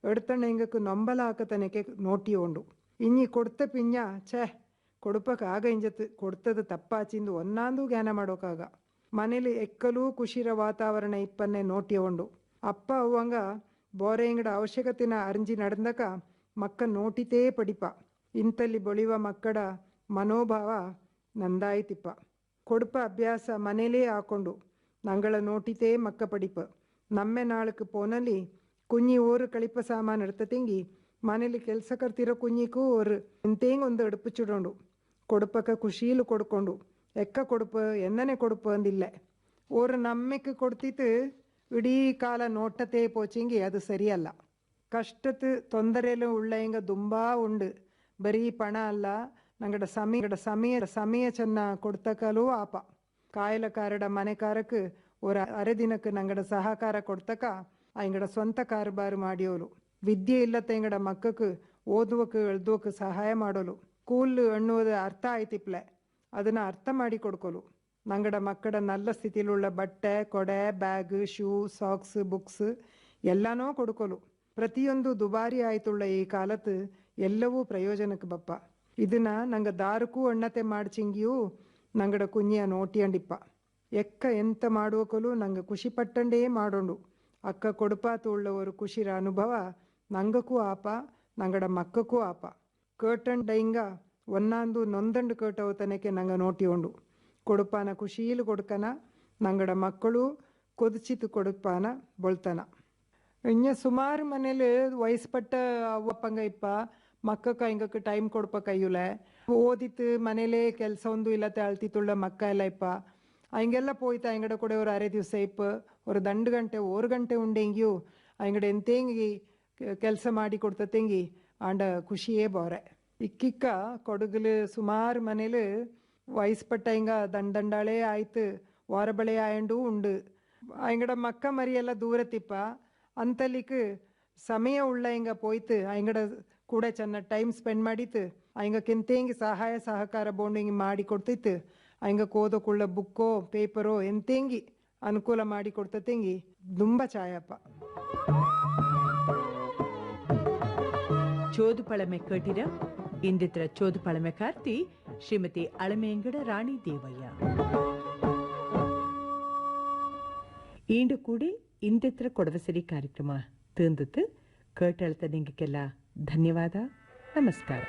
ಎಡ್ತಣ್ಣ ಹಿಂಗಕ್ಕೆ ನೊಂಬಲ ಹಾಕತನಕ್ಕೆ ನೋಟಿಯೋಂಡು ಇನ್ನಿ ಕೊಡ್ತ ಪಿಂಜ ಛೇ ಕೊಡುಪಕ ಆಗ ಇಂಜತ್ತು ಕೊಡ್ತದ ತಪ್ಪಾಚಿಂದು ಒನ್ನಾಂದು ಜ್ಞಾನ ಮಾಡೋಕ್ಕಾಗ ಮನೇಲಿ ಎಕ್ಕಲೂ ಖುಷಿರ ವಾತಾವರಣ ಇಪ್ಪನ್ನೇ ನೋಟಿಯೋಂಡು ಅಪ್ಪ ಅವಂಗ ಬೋರೆ ಇಂಗಡ ಅವಶ್ಯಕತೆನ ಅರ್ಜಿ ನಡೆದಕ ಮಕ್ಕ ನೋಟಿತೇ ಪಡಿಪ ಇಂತಲ್ಲಿ ಬೊಳಿವ ಮಕ್ಕಳ ಮನೋಭಾವ ನಂದಾಯ್ತಿಪ್ಪ ಕೊಡುಪ ಅಭ್ಯಾಸ ಮನೇಲೇ ಹಾಕೊಂಡು ನಂಗಳ ನೋಟಿತೇ ಮಕ್ಕ ಪಡಿಪ ನಮ್ಮೆ ನಾಳಕ್ಕೆ ಪೋನಲ್ಲಿ ಕುഞ്ഞി ಓರು ಕಳಿಪ ಸಾಮಾನು ಎಡ್ತ ತೆಂಗಿ ಮನೇಲಿ ಕೆಲಸ ಕರ್ತಿರೋ ಕುഞ്ഞിಗೂ ಓರು ಇಂತೇಂಗ್ ಒಂದು ಎಡುಪಿಚಿಡೋಂಡು ಕೊಡುಪಕ್ಕ ಖುಷೀಲು ಕೊಡ್ಕೊಂಡು ಎಕ್ಕ ಕೊಡುಪ ಎನ್ನನೆ ಕೊಡುಪ ಅಂದಿಲ್ಲ ಓರು ನಮ್ಮೆಕ್ಕೆ ಕೊಡ್ತಿತ್ತು ಇಡೀ ಕಾಲ ನೋಟತೆ ಪೋಚಿಂಗಿ ಅದು ಸರಿಯಲ್ಲ ಕಷ್ಟದ ತೊಂದರೆಲು ಉಳ್ಳ ಹಿಂಗ ದುಂಬಾ ಉಂಡು ಬರೀ ಪಣ ಅಲ್ಲ ನಂಗಡ ಸಮಯ ಚೆನ್ನ ಕೊಡ್ತಕಲೂ ಆಪ ಕಾಯಲಕಾರಡ ಮನೆಕಾರಕ್ಕೆ ஒரு ಅರೆ ದಿನಕ್ಕೆ ನಂಗಡ ಸಹಕಾರ ಕೊಡ್ತಕ ಇಂಗಡ ಸ್ವಂತ ಕಾರುಬಾರು ಮಾಡಿಯೋಲು ವಿದ್ಯೆ ಇಲ್ಲತ್ತ ಇಂಗಡ ಮಕ್ಕಕ್ಕೆ ಓದುವಕ್ಕೆ ಎಳ್ದುವಕ್ಕೆ ಸಹಾಯ ಮಾಡೋಲು ಸ್ಕೂಲ್ ಅನ್ನೋದು ಅರ್ಥ ಆಯ್ತಿಪ್ಲೆ ಅದನ್ನು ಅರ್ಥ ಮಾಡಿ ಕೊಡ್ಕೊಲು ഞങ്ങളുടെ മക്കളുടെ നല്ല സ്ഥിതിയിലുള്ള ಬಟ್ಟೆ ಕೊಡೆ ಬ್ಯಾಗ್ ಶೂ ಸಾಕ್ಸ್ ಬುಕ್ಸ್ ಎಲ್ಲಾನೋ ಕೊಡ್ಕೊಲು. ಪ್ರತಿಯೊಂದು ದುಬಾರಿ ಆಯ್ತುಳ್ಳ ಈ ಕಾಲത്ത് ಎಲ್ಲವೂ ಪ್ರಯೋಜನಕ್ಕೆ ಬಪ್ಪ. ಇದನ್ನ ನಂಗೆ ದಾರಕ್ಕೂ ಅಣ್ಣತೆ ಮಾಡ್ಚಿಂಗಿಯೂ ನಂಗಡ ಕುഞ്ഞിಯ ನೋಟಿಯಂಡಿಪ್ಪ. ಎಕ್ಕ ಎಂತ ಮಾಡುವಕಲು ನಂಗೆ ಖುಷಿ ಪಟ್ಟಂಡೇ ಮಾಡೋಂಡು. ಅಕ್ಕ ಕೊಡುಪಾತು ಉಳ್ಳ ಖುಷಿರ ಅನುಭವ ನಂಗಕ್ಕೂ ಆಪ ನಂಗಡ ಮಕ್ಕಕ್ಕೂ ಆಪ. ಕೇಟಂಡೈಂಗ ಒನ್ನಾಂದು ನೊಂದಂಡು ಕೇಟವು ತನಕ್ಕೆ ನಂಗೆ ನೋಟಿಯೋಂಡು. ಕೊಡುಪಾನ ಖುಷೀಲು ಕೊಡ್ಕನ ನಂಗಡ ಮಕ್ಕಳು ಕೊದಿಚಿತು ಕೊಡುಪಾನ ಬೊಳ್ತನ. ಇನ್ನ ಸುಮಾರು ಮನೇಲಿ ವಯಸ್ಪಟ್ಟ ಅವ್ವಪ್ಪಂಗ ಇಪ್ಪ ಮಕ್ಕಕ್ಕ ಹಿಂಗಕ್ಕೆ ಟೈಮ್ ಕೊಡ್ಪ ಕೈಯುಲೆ ಓದಿತ್ತು ಮನೇಲೇ ಕೆಲಸ ಒಂದು ಇಲ್ಲತ್ತೆ ಅಳ್ತಿತ್ತುಳ್ಳ ಮಕ್ಕ ಎಲ್ಲ ಇಪ್ಪ ಹಂಗೆಲ್ಲ ಪೋಯ್ತಾ ಹಿಂಗಡ ಕೂಡ ஒரு ಅರೆ ದಿವಸ ಇಪ್ಪ ஒரு 2 ಗಂಟೆ 1 ಗಂಟೆ ಉಂಡೆಂಗಿಯೂ ಹಿಂಗಡ ಎಂತೆಂಗಿ ಕೆಲಸ ಮಾಡಿ ಕೊಡ್ತತೆಂಗಿ ಆಂಡ ಖುಷಿಯೇ ಬೋರೆ. ಇಕ್ಕಿಕ್ಕ ಕೊಡಗಲು ಸುಮಾರು ಮನೇಲಿ ವಯಸ್ಪಟ್ಟ ಹಿಂಗ ದಂಡಾಳೆ ಆಯ್ತು ವಾರಬಳೆ ಆಯಂಡು ಉಂಡು. ಹಿಂಗಡ ಮಕ್ಕ ಮರಿ ಎಲ್ಲ ದೂರತಿಪ್ಪ ಅಂತಲಿಕ್ಕೆ ಸಮಯ ಉಳ್ಳ ಹಿಂಗ ಪೋಯ್ತು ಹಿಂಗಡ ಕೂಡ ಚೆನ್ನ ಟೈಮ್ ಸ್ಪೆಂಡ್ ಮಾಡಿತ್ತು ಹಿಂಗ ಕೆಂತೆಂಗಿ ಸಹಾಯ ಸಹಕಾರ ಬೋಂಡು ಹಿಂಗೆ ಮಾಡಿ ಕೊಡ್ತಿತ್ತು. ಹಿಂಗ ಕೋದಕ್ಕುಳ್ಳ ಬುಕ್ಕೋ ಪೇಪರೋ ಎಂತೆಂಗಿ ಅನುಕೂಲ ಮಾಡಿ ಕೊಡ್ತತೆಂಗಿ ತುಂಬ ಚಾಯಪ್ಪ. ಚೋದುಪಳಮೆ ಕಟಿರ ಇಂದಿತ್ರ ಚೋದುಪಳಮೆ ಕಾರ್ತಿ ಶ್ರೀಮತಿ ಅಳಮೇಂಗಡ ರಾಣಿ ದೇವಯ್ಯ. ಈಂಡು ಕೂಡಿ ಇಂದಿತ್ರ ಕೊಡವಸರಿ ಕಾರ್ಯಕ್ರಮ ತಂದತ್ತು ಕೇಟಳ್ತ ನಿಂಗೆಲ್ಲ ಧನ್ಯವಾದ. ನಮಸ್ಕಾರ.